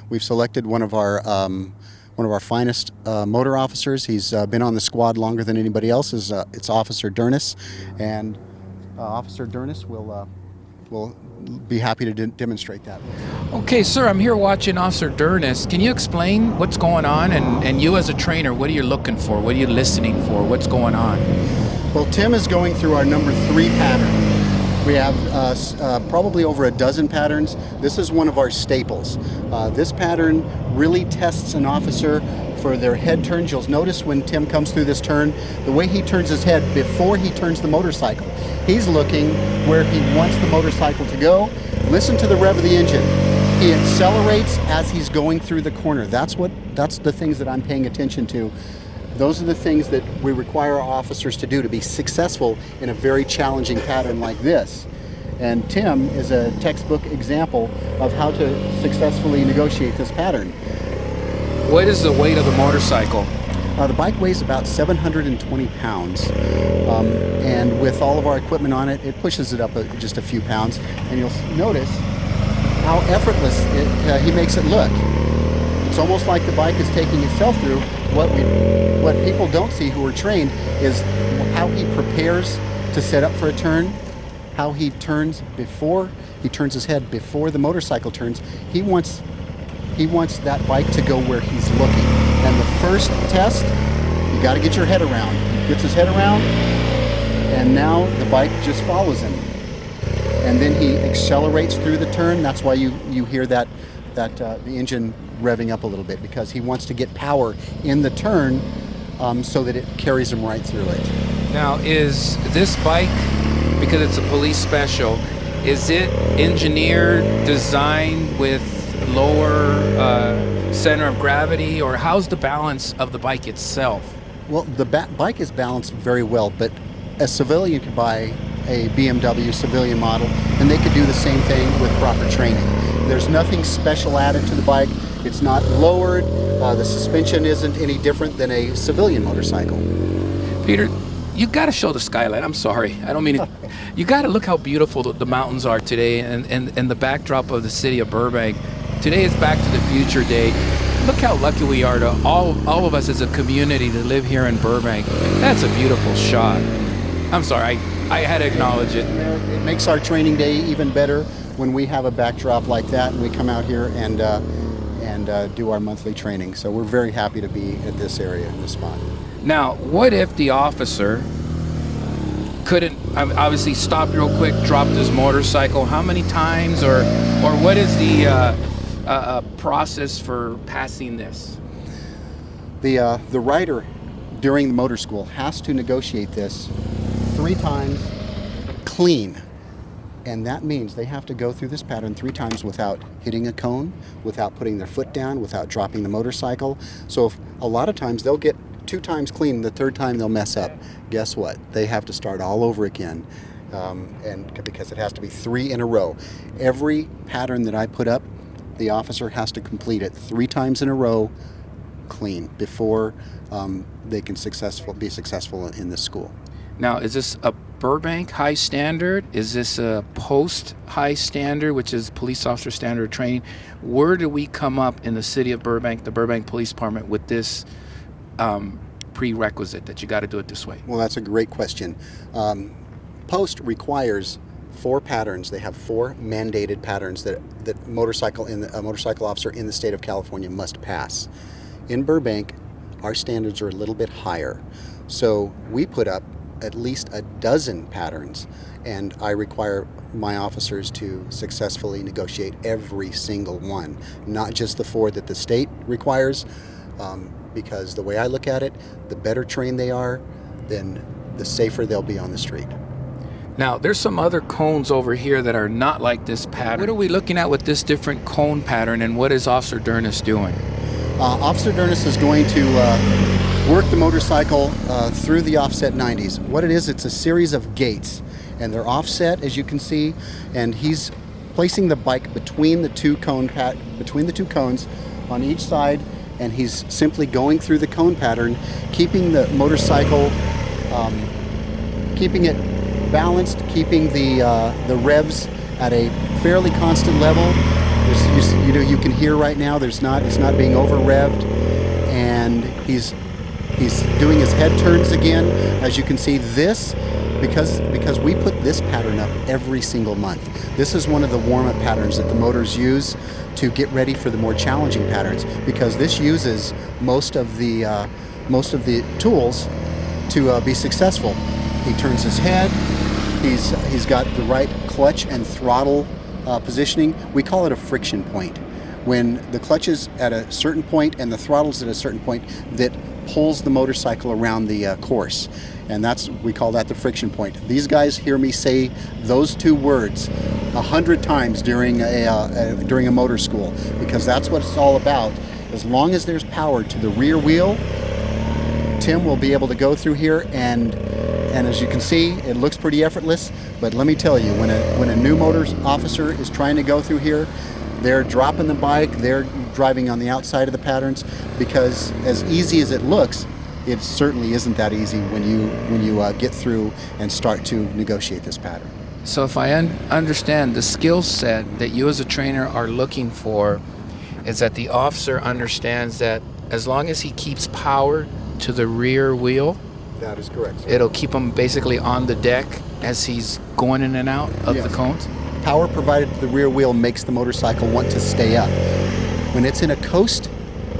[SPEAKER 5] we've selected one of our finest motor officers. He's been on the squad longer than anybody else. It's Officer Dernis, and Officer Dernis will be happy to demonstrate that.
[SPEAKER 1] Okay, sir, I'm here watching Officer Dernis. Can you explain what's going on? And you as a trainer, what are you looking for? What are you listening for? What's going on?
[SPEAKER 5] Well, Tim is going through our number 3 pattern. We have probably over a dozen patterns. This is one of our staples. This pattern really tests an officer for their head turns. You'll notice when Tim comes through this turn, the way he turns his head before he turns the motorcycle. He's looking where he wants the motorcycle to go. Listen to the rev of the engine. He accelerates as he's going through the corner. That's the things that I'm paying attention to. Those are the things that we require our officers to do to be successful in a very challenging pattern like this. And Tim is a textbook example of how to successfully negotiate this pattern.
[SPEAKER 1] What is the weight of the motorcycle?
[SPEAKER 5] The bike weighs about 720 pounds, and with all of our equipment on it, it pushes it up just a few pounds, and you'll notice how effortless he makes it look. It's almost like the bike is taking itself through. What people don't see who are trained is how he prepares to set up for a turn, how he turns his head before the motorcycle turns. He wants that bike to go where he's looking. And the first test, you got to get your head around. He gets his head around, and now the bike just follows him. And then he accelerates through the turn. That's why you hear that the engine revving up a little bit, because he wants to get power in the turn so that it carries him right through it.
[SPEAKER 1] Now, is this bike, because it's a police special, is it engineered, designed with lower center of gravity, or how's the balance of the bike itself?
[SPEAKER 5] Well, the bike is balanced very well, but a civilian could buy a BMW civilian model, and they could do the same thing with proper training. There's nothing special added to the bike. It's not lowered. The suspension isn't any different than a civilian motorcycle.
[SPEAKER 1] Peter, you got to show the skyline. I'm sorry, I don't mean it. You got to look how beautiful the mountains are today, and the backdrop of the city of Burbank. Today is Back to the Future Day. Look how lucky we are to all of us as a community to live here in Burbank. That's a beautiful shot. I'm sorry, I had to acknowledge it.
[SPEAKER 5] It makes our training day even better when we have a backdrop like that and we come out here and do our monthly training. So we're very happy to be at this area, in this spot.
[SPEAKER 1] Now, what if the officer couldn't obviously stop real quick, dropped his motorcycle? How many times, or what is the process for passing this?
[SPEAKER 5] The rider during the motor school has to negotiate this 3 times clean. And that means they have to go through this pattern 3 times without hitting a cone, without putting their foot down, without dropping the motorcycle. So if, a lot of times they'll get 2 times clean, the 3rd time they'll mess up. Guess what? They have to start all over again. And because it has to be 3 in a row. Every pattern that I put up, the officer has to complete it 3 times in a row clean before they can be successful in this school.
[SPEAKER 1] Now, is this a Burbank high standard? Is this a post high standard, which is police officer standard training? Where do we come up in the city of Burbank, the Burbank Police Department, with this prerequisite that you got to do it this way?
[SPEAKER 5] Well, that's a great question. Post requires 4 patterns. They have 4 mandated patterns that a motorcycle officer in the state of California must pass. In Burbank, our standards are a little bit higher. So we put up at least a dozen patterns, and I require my officers to successfully negotiate every single one, not just the 4 that the state requires, because the way I look at it, the better trained they are, then the safer they'll be on the street.
[SPEAKER 1] Now, there's some other cones over here that are not like this pattern. What are we looking at with this different cone pattern, and what is Officer Dernis doing?
[SPEAKER 5] Officer Dernis is going to work the motorcycle through the offset 90s. What it is, it's a series of gates, and they're offset, as you can see, and he's placing the bike between the 2 cones on each side, and he's simply going through the cone pattern, keeping the motorcycle, keeping it balanced, keeping the revs at a fairly constant level. You can hear right now it's not being over revved, and he's doing his head turns again. As you can see, this because we put this pattern up every single month. This is one of the warm-up patterns that the motors use to get ready for the more challenging patterns, because this uses most of the tools to be successful. He turns his head. He's got the right clutch and throttle positioning. We call it a friction point. When the clutch is at a certain point and the throttle's at a certain point, that pulls the motorcycle around the course, and we call that the friction point. These guys hear me say those 2 words 100 times during a motor school, because that's what it's all about. As long as there's power to the rear wheel, Tim will be able to go through here, and as you can see, it looks pretty effortless. But let me tell you, when a new motor officer is trying to go through here, they're dropping the bike, they're driving on the outside of the patterns, because as easy as it looks, it certainly isn't that easy when you get through and start to negotiate this pattern.
[SPEAKER 1] So if I understand, the skill set that you as a trainer are looking for is that the officer understands that as long as he keeps power to the rear wheel,
[SPEAKER 5] that is correct, sir.
[SPEAKER 1] It'll keep him basically on the deck as he's going in and out of the cones?
[SPEAKER 5] Power provided to the rear wheel makes the motorcycle want to stay up. When it's in a coast,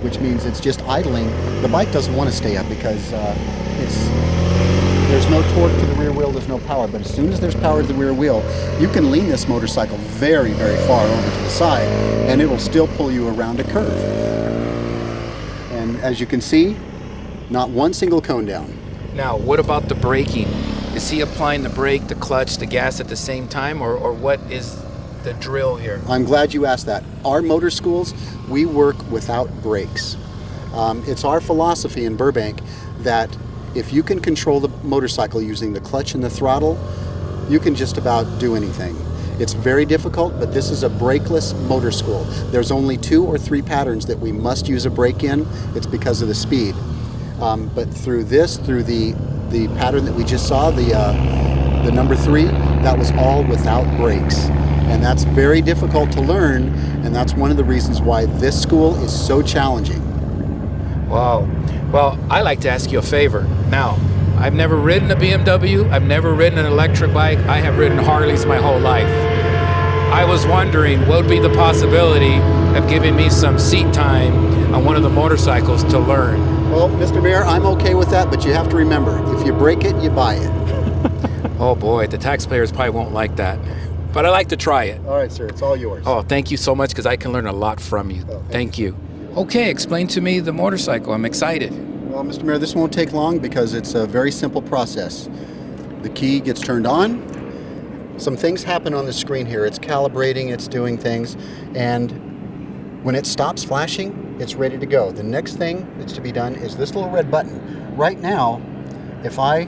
[SPEAKER 5] which means it's just idling, the bike doesn't want to stay up because there's no torque to the rear wheel, there's no power. But as soon as there's power to the rear wheel, you can lean this motorcycle very, very far over to the side, and it will still pull you around a curve. And as you can see, not one single cone down.
[SPEAKER 1] Now, what about the braking? Is he applying the brake, the clutch, the gas at the same time, or what is the drill here?
[SPEAKER 5] I'm glad you asked that. Our motor schools, we work without brakes. It's our philosophy in Burbank that if you can control the motorcycle using the clutch and the throttle, you can just about do anything. It's very difficult, but this is a brakeless motor school. There's only 2 or 3 patterns that we must use a brake in. It's because of the speed. But through the pattern that we just saw, the number 3, that was all without brakes. And that's very difficult to learn, and that's one of the reasons why this school is so challenging.
[SPEAKER 1] Wow. Well, I'd like to ask you a favor. Now, I've never ridden a BMW. I've never ridden an electric bike. I have ridden Harleys my whole life. I was wondering what would be the possibility of giving me some seat time on one of the motorcycles to learn.
[SPEAKER 5] Well, Mr. Mayor, I'm okay with that, but you have to remember, if you break it, you buy it.
[SPEAKER 1] Oh boy, the taxpayers probably won't like that. But I like to try it.
[SPEAKER 5] All right, sir, it's all yours.
[SPEAKER 1] Oh, thank you so much because I can learn a lot from you.
[SPEAKER 5] Oh,
[SPEAKER 1] thank you. Okay, explain to me the motorcycle. I'm excited.
[SPEAKER 5] Well, Mr. Mayor, this won't take long because it's a very simple process. The key gets turned on. Some things happen on the screen here. It's calibrating, it's doing things, and when it stops flashing, it's ready to go. The next thing that's to be done is this little red button. Right now, if I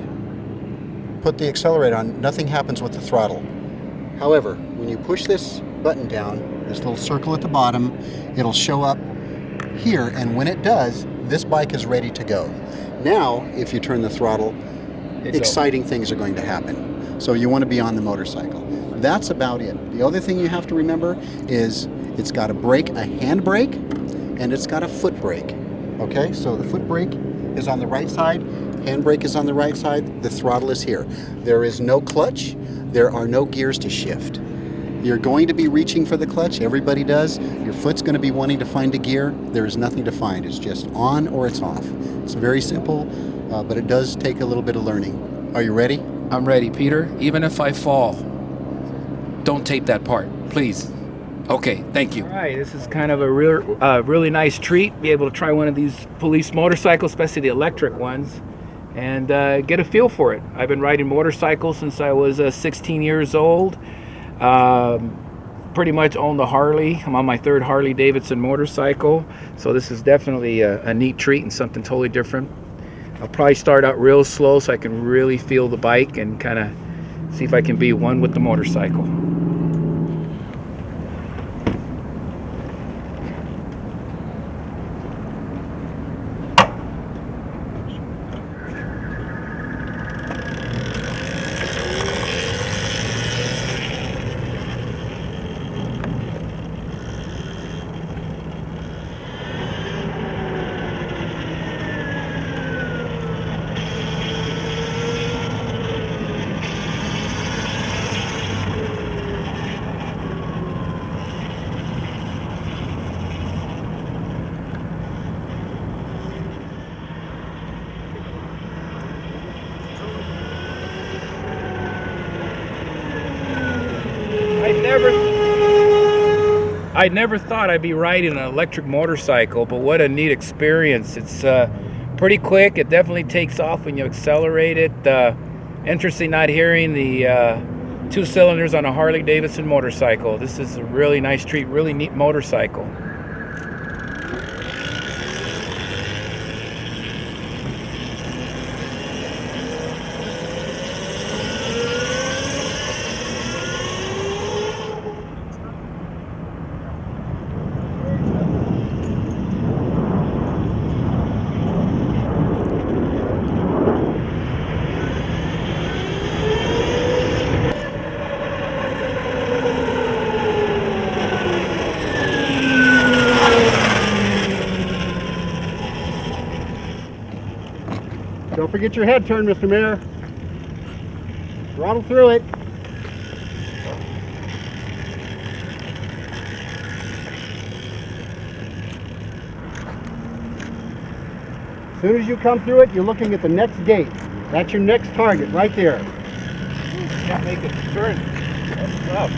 [SPEAKER 5] put the accelerator on, nothing happens with the throttle. However, when you push this button down, this little circle at the bottom, it'll show up here, and when it does, this bike is ready to go. Now, if you turn the throttle, exciting things are going to happen. So you want to be on the motorcycle. That's about it. The other thing you have to remember is it's got a brake, a hand brake, and it's got a foot brake. Okay, so the foot brake is on the right side, hand brake is on the right side, the throttle is here. There is no clutch, there are no gears to shift. You're going to be reaching for the clutch, everybody does. Your foot's going to be wanting to find a gear. There is nothing to find, it's just on or it's off. It's very simple, but it does take a little bit of learning. Are you ready?
[SPEAKER 1] I'm ready, Peter. Even if I fall, don't tape that part, please. Okay, thank you.
[SPEAKER 6] All right, this is kind of a really nice treat. Be able to try one of these police motorcycles, especially the electric ones, and get a feel for it. I've been riding motorcycles since I was 16 years old. Pretty much own the Harley. I'm on my third Harley Davidson motorcycle, so this is definitely a neat treat and something totally different. I'll probably start out real slow so I can really feel the bike and kind of see if I can be one with the motorcycle. I never thought I'd be riding an electric motorcycle, but what a neat experience. It's pretty quick. It definitely takes off when you accelerate it. Interesting not hearing the 2 cylinders on a Harley Davidson motorcycle. This is a really nice treat, really neat motorcycle.
[SPEAKER 5] Don't forget your head turn, Mr. Mayor. Throttle through it. As soon as you come through it, you're looking at the next gate. That's your next target, right there.
[SPEAKER 6] Can't make it turn. That's tough.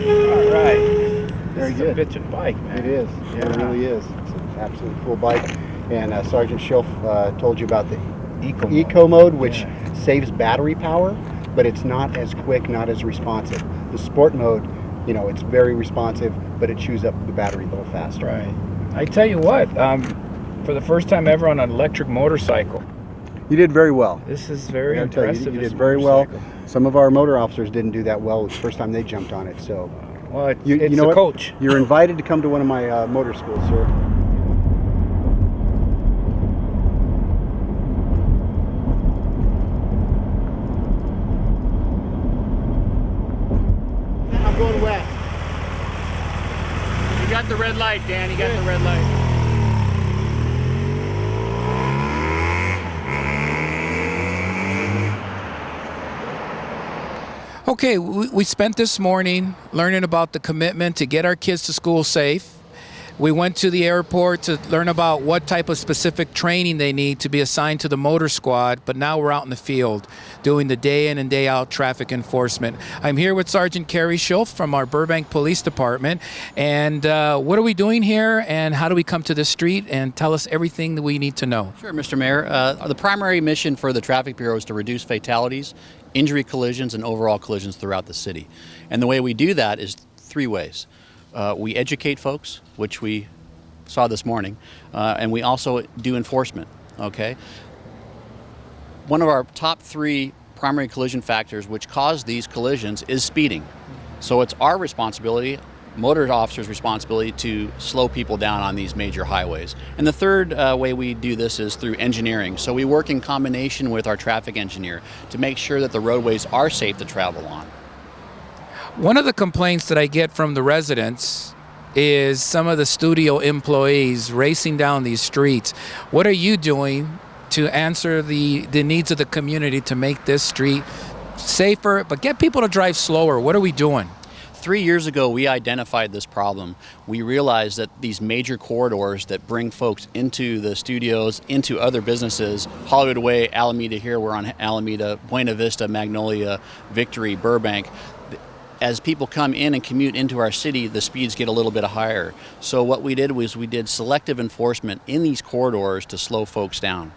[SPEAKER 6] All right.
[SPEAKER 5] Very
[SPEAKER 6] This
[SPEAKER 5] good.
[SPEAKER 6] is a bitchin' bike, man.
[SPEAKER 5] It is.
[SPEAKER 6] Yeah.
[SPEAKER 5] It really is. It's an absolute cool bike. And Sergeant Schilf told you about the Eco mode, which saves battery power, but it's not as quick, not as responsive. The Sport mode, you know, it's very responsive, but it chews up the battery a little faster.
[SPEAKER 6] Right. I tell you what, for the first time ever on an electric motorcycle,
[SPEAKER 5] You did very well.
[SPEAKER 6] this is very
[SPEAKER 5] I gotta tell you,
[SPEAKER 6] impressive.
[SPEAKER 5] you
[SPEAKER 6] this
[SPEAKER 5] did very well.
[SPEAKER 6] motorcycle.
[SPEAKER 5] Some of our motor officers didn't do that well the first time they jumped on it. So
[SPEAKER 6] Well, it's
[SPEAKER 5] you know
[SPEAKER 6] the
[SPEAKER 5] what?
[SPEAKER 6] coach.
[SPEAKER 5] You're invited to come to one of my motor schools, sir. I'm going west.
[SPEAKER 6] You got the red light, Dan. You got the red light.
[SPEAKER 1] Okay, we spent this morning learning about the commitment to get our kids to school safe. We went to the airport to learn about what type of specific training they need to be assigned to the motor squad, but now we're out in the field doing the day in and day out traffic enforcement. I'm here with Sergeant Carrie Schulf from our Burbank Police Department. And what are we doing here, and how do we come to this street? And tell us everything that we need to know.
[SPEAKER 4] Sure, Mr. Mayor. The primary mission for the Traffic Bureau is to reduce fatalities, injury collisions, and overall collisions throughout the city. And the way we do that is three ways. We educate folks, which we saw this morning, and we also do enforcement, okay? One of our top three primary collision factors which cause these collisions is speeding. So it's our responsibility, motor officers' responsibility, to slow people down on these major highways. And the third way we do this is through engineering. So we work in combination with our traffic engineer to make sure that the roadways are safe to travel on.
[SPEAKER 1] One of the complaints that I get from the residents is some of the studio employees racing down these streets. What are you doing to answer the needs of the community to make this street safer, but get people to drive slower? What are we doing?
[SPEAKER 4] 3 years ago, we identified this problem. We realized that these major corridors that bring folks into the studios, into other businesses, Hollywood Way, Alameda here, we're on Alameda, Buena Vista, Magnolia, Victory, Burbank. As people come in and commute into our city, the speeds get a little bit higher. So what we did was we did selective enforcement in these corridors to slow folks down.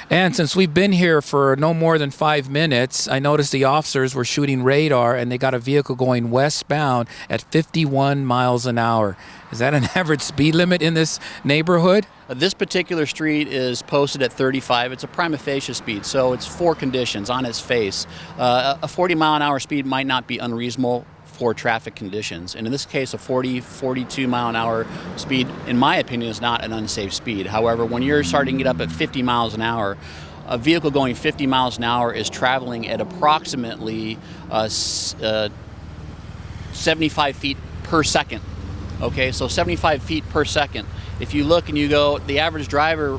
[SPEAKER 1] And since we've been here for no more than 5 minutes, I noticed the officers were shooting radar and they got a vehicle going westbound at 51 miles an hour. Is that an average speed limit in this neighborhood?
[SPEAKER 4] This particular street is posted at 35. It's a prima facie speed, so it's four conditions on its face. A 40 mile an hour speed might not be unreasonable for traffic conditions. And in this case, a 40, 42 mile an hour speed, in my opinion, is not an unsafe speed. However, when you're starting to get up at 50 miles an hour, a vehicle going 50 miles an hour is traveling at approximately 75 feet per second. Okay, so 75 feet per second. If you look and you go, the average driver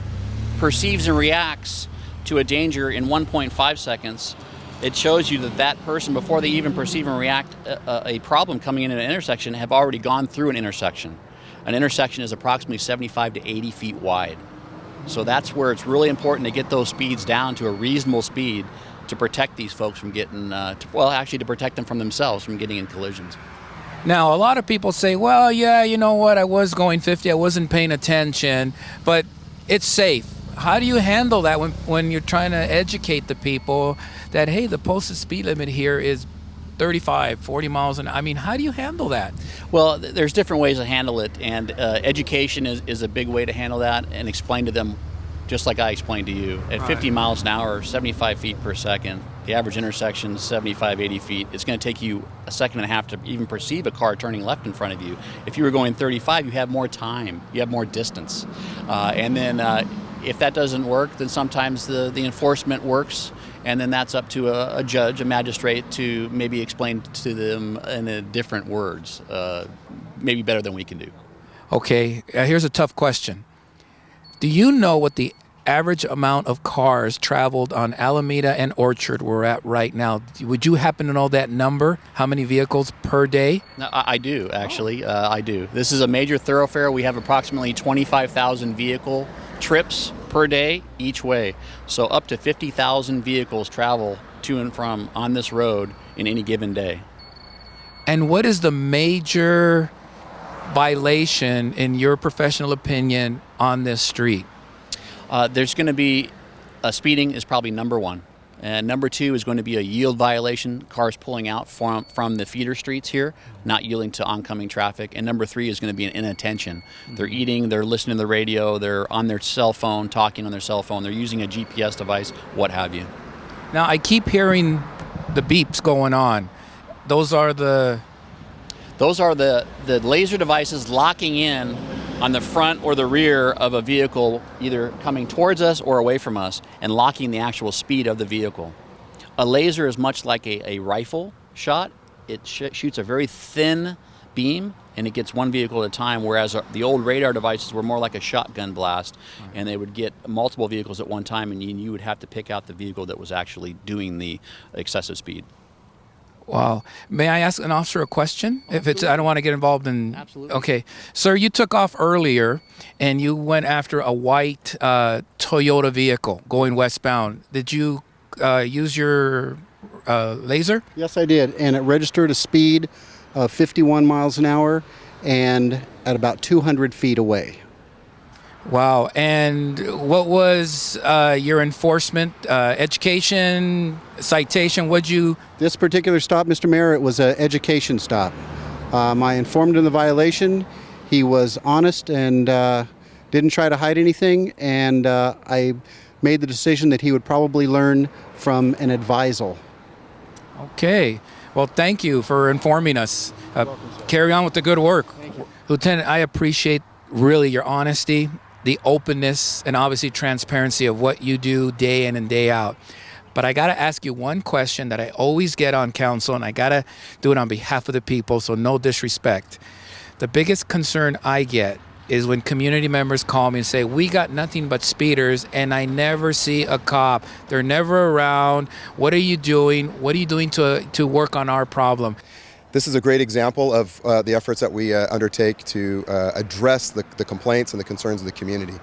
[SPEAKER 4] perceives and reacts to a danger in 1.5 seconds. It shows you that that person, before they even perceive and react a problem coming in an intersection, have already gone through an intersection. An intersection is approximately 75 to 80 feet wide. So that's where it's really important to get those speeds down to a reasonable speed to protect these folks from getting, to protect them from themselves from getting in collisions.
[SPEAKER 1] Now, a lot of people say, well, yeah, you know what, I was going 50, I wasn't paying attention, but it's safe. How do you handle that when you're trying to educate the people that, hey, the posted speed limit here is 35, 40 miles an hour? I mean, how do you handle that?
[SPEAKER 4] Well, there's different ways to handle it, and education is a big way to handle that, and explain to them, just like I explained to you, at 50 miles an hour, 75 feet per second, the average intersection is 75, 80 feet. It's going to take you a second and a half to even perceive a car turning left in front of you. If you were going 35, you have more time, you have more distance. And then if that doesn't work, then sometimes the enforcement works, and then that's up to a judge, a magistrate, to maybe explain to them in different words, maybe better than we can do.
[SPEAKER 1] Okay, here's a tough question. Do you know what the average amount of cars traveled on Alameda and Orchard we're at right now? Would you happen to know that number? How many vehicles per day?
[SPEAKER 4] No, I do, actually. I do. This is a major thoroughfare. We have approximately 25,000 vehicle trips per day each way. So up to 50,000 vehicles travel to and from on this road in any given day.
[SPEAKER 1] And what is the major violation, in your professional opinion, on this street?
[SPEAKER 4] There's going to be speeding is probably number one. And number two is going to be a yield violation, cars pulling out from the feeder streets here, not yielding to oncoming traffic. And number three is going to be an inattention. They're eating, they're listening to the radio, they're on their cell phone, talking on their cell phone, they're using a GPS device, what have you.
[SPEAKER 1] Now, I keep hearing the beeps going on. Those are the
[SPEAKER 4] laser devices locking in on the front or the rear of a vehicle, either coming towards us or away from us, and locking the actual speed of the vehicle. A laser is much like a rifle shot. It shoots a very thin beam, and it gets one vehicle at a time, whereas the old radar devices were more like a shotgun blast, and they would get multiple vehicles at one time, and you would have to pick out the vehicle that was actually doing the excessive speed.
[SPEAKER 1] Wow. May I ask an officer a question? If it's, I don't want to get involved in.
[SPEAKER 4] Absolutely.
[SPEAKER 1] Okay. Sir, you took off earlier and you went after a white Toyota vehicle going westbound. Did you use your laser?
[SPEAKER 5] Yes, I did, and it registered a speed of 51 miles an hour and at about 200 feet away.
[SPEAKER 1] Wow. And what was your enforcement, education, citation? What'd you?
[SPEAKER 5] This particular stop, Mr. Mayor, it was an education stop. I informed him the violation. He was honest and didn't try to hide anything, and I made the decision that he would probably learn from an advisal.
[SPEAKER 1] Okay. Well, thank you for informing us. Carry on with the good work. Lieutenant, I appreciate really your honesty, the openness, and obviously transparency of what you do day in and day out. But I got to ask you one question that I always get on council, and I got to do it on behalf of the people, so no disrespect. The biggest concern I get is when community members call me and say, we got nothing but speeders and I never see a cop. They're never around. What are you doing? What are you doing to work on our problem?
[SPEAKER 2] This is a great example of the efforts that we undertake to address the complaints and the concerns of the community.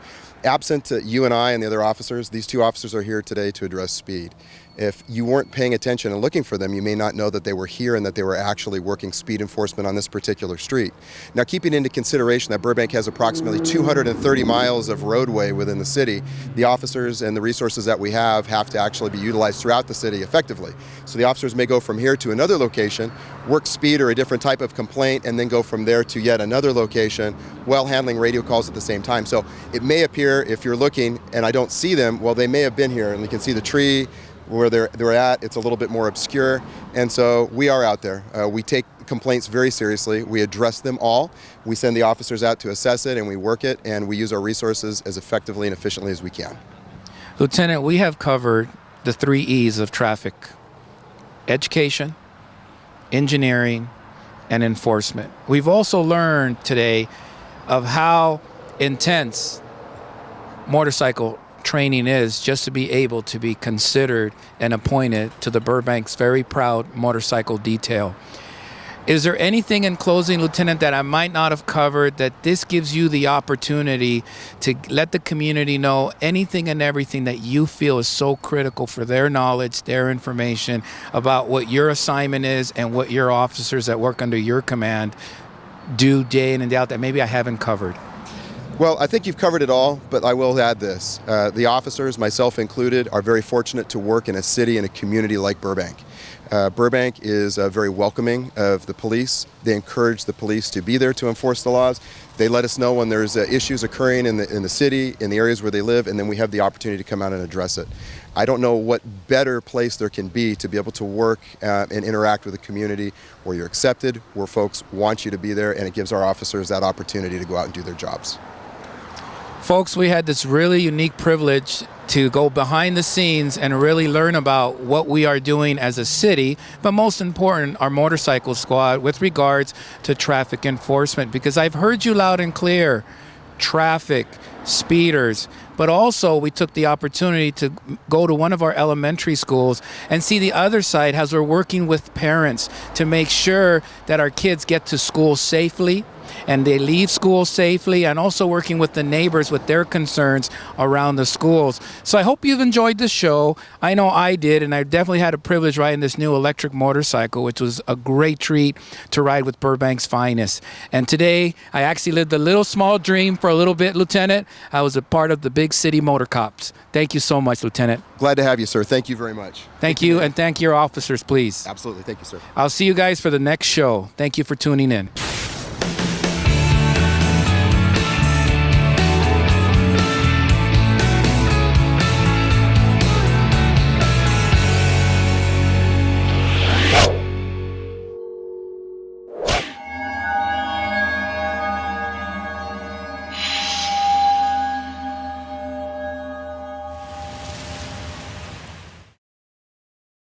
[SPEAKER 2] Absent you and I and the other officers, these two officers are here today to address speed. If you weren't paying attention and looking for them, you may not know that they were here and that they were actually working speed enforcement on this particular street. Now, keeping into consideration that Burbank has approximately 230 miles of roadway within the city, the officers and the resources that we have to actually be utilized throughout the city effectively. So the officers may go from here to another location, work speed or a different type of complaint, and then go from there to yet another location while handling radio calls at the same time. So it may appear, if you're looking and I don't see them, well, they may have been here, and you can see the tree where they're at. It's a little bit more obscure, and so we are out there. We take complaints very seriously. We address them all. We send the officers out to assess it, and we work it, and we use our resources as effectively and efficiently as we can.
[SPEAKER 1] Lieutenant, we have covered the 3 E's of traffic: education, engineering, and enforcement. We've also learned today of how intense motorcycle training is just to be able to be considered and appointed to the Burbank's very proud motorcycle detail. Is there anything in closing, Lieutenant, that I might not have covered that this gives you the opportunity to let the community know anything and everything that you feel is so critical for their knowledge, their information about what your assignment is and what your officers that work under your command do day in and day out that maybe I haven't covered?
[SPEAKER 2] Well, I think you've covered it all, but I will add this. The officers, myself included, are very fortunate to work in a city and a community like Burbank. Burbank is very welcoming of the police. They encourage the police to be there to enforce the laws. They let us know when there's issues occurring in the city, in the areas where they live, and then we have the opportunity to come out and address it. I don't know what better place there can be to be able to work and interact with the community where you're accepted, where folks want you to be there, and it gives our officers that opportunity to go out and do their jobs.
[SPEAKER 1] Folks, we had this really unique privilege to go behind the scenes and really learn about what we are doing as a city, but most important, our motorcycle squad with regards to traffic enforcement, because I've heard you loud and clear, traffic, speeders, but also we took the opportunity to go to one of our elementary schools and see the other side as we're working with parents to make sure that our kids get to school safely and they leave school safely, and also working with the neighbors with their concerns around the schools. So I hope you've enjoyed the show. I know I did, and I definitely had a privilege riding this new electric motorcycle, which was a great treat to ride with Burbank's finest. And today, I actually lived a little small dream for a little bit, Lieutenant. I was a part of the big city motor cops. Thank you so much, Lieutenant.
[SPEAKER 2] Glad to have you, sir. Thank you very much.
[SPEAKER 1] Thank you, and thank your officers, please.
[SPEAKER 2] Absolutely. Thank you, sir.
[SPEAKER 1] I'll see you guys for the next show. Thank you for tuning in.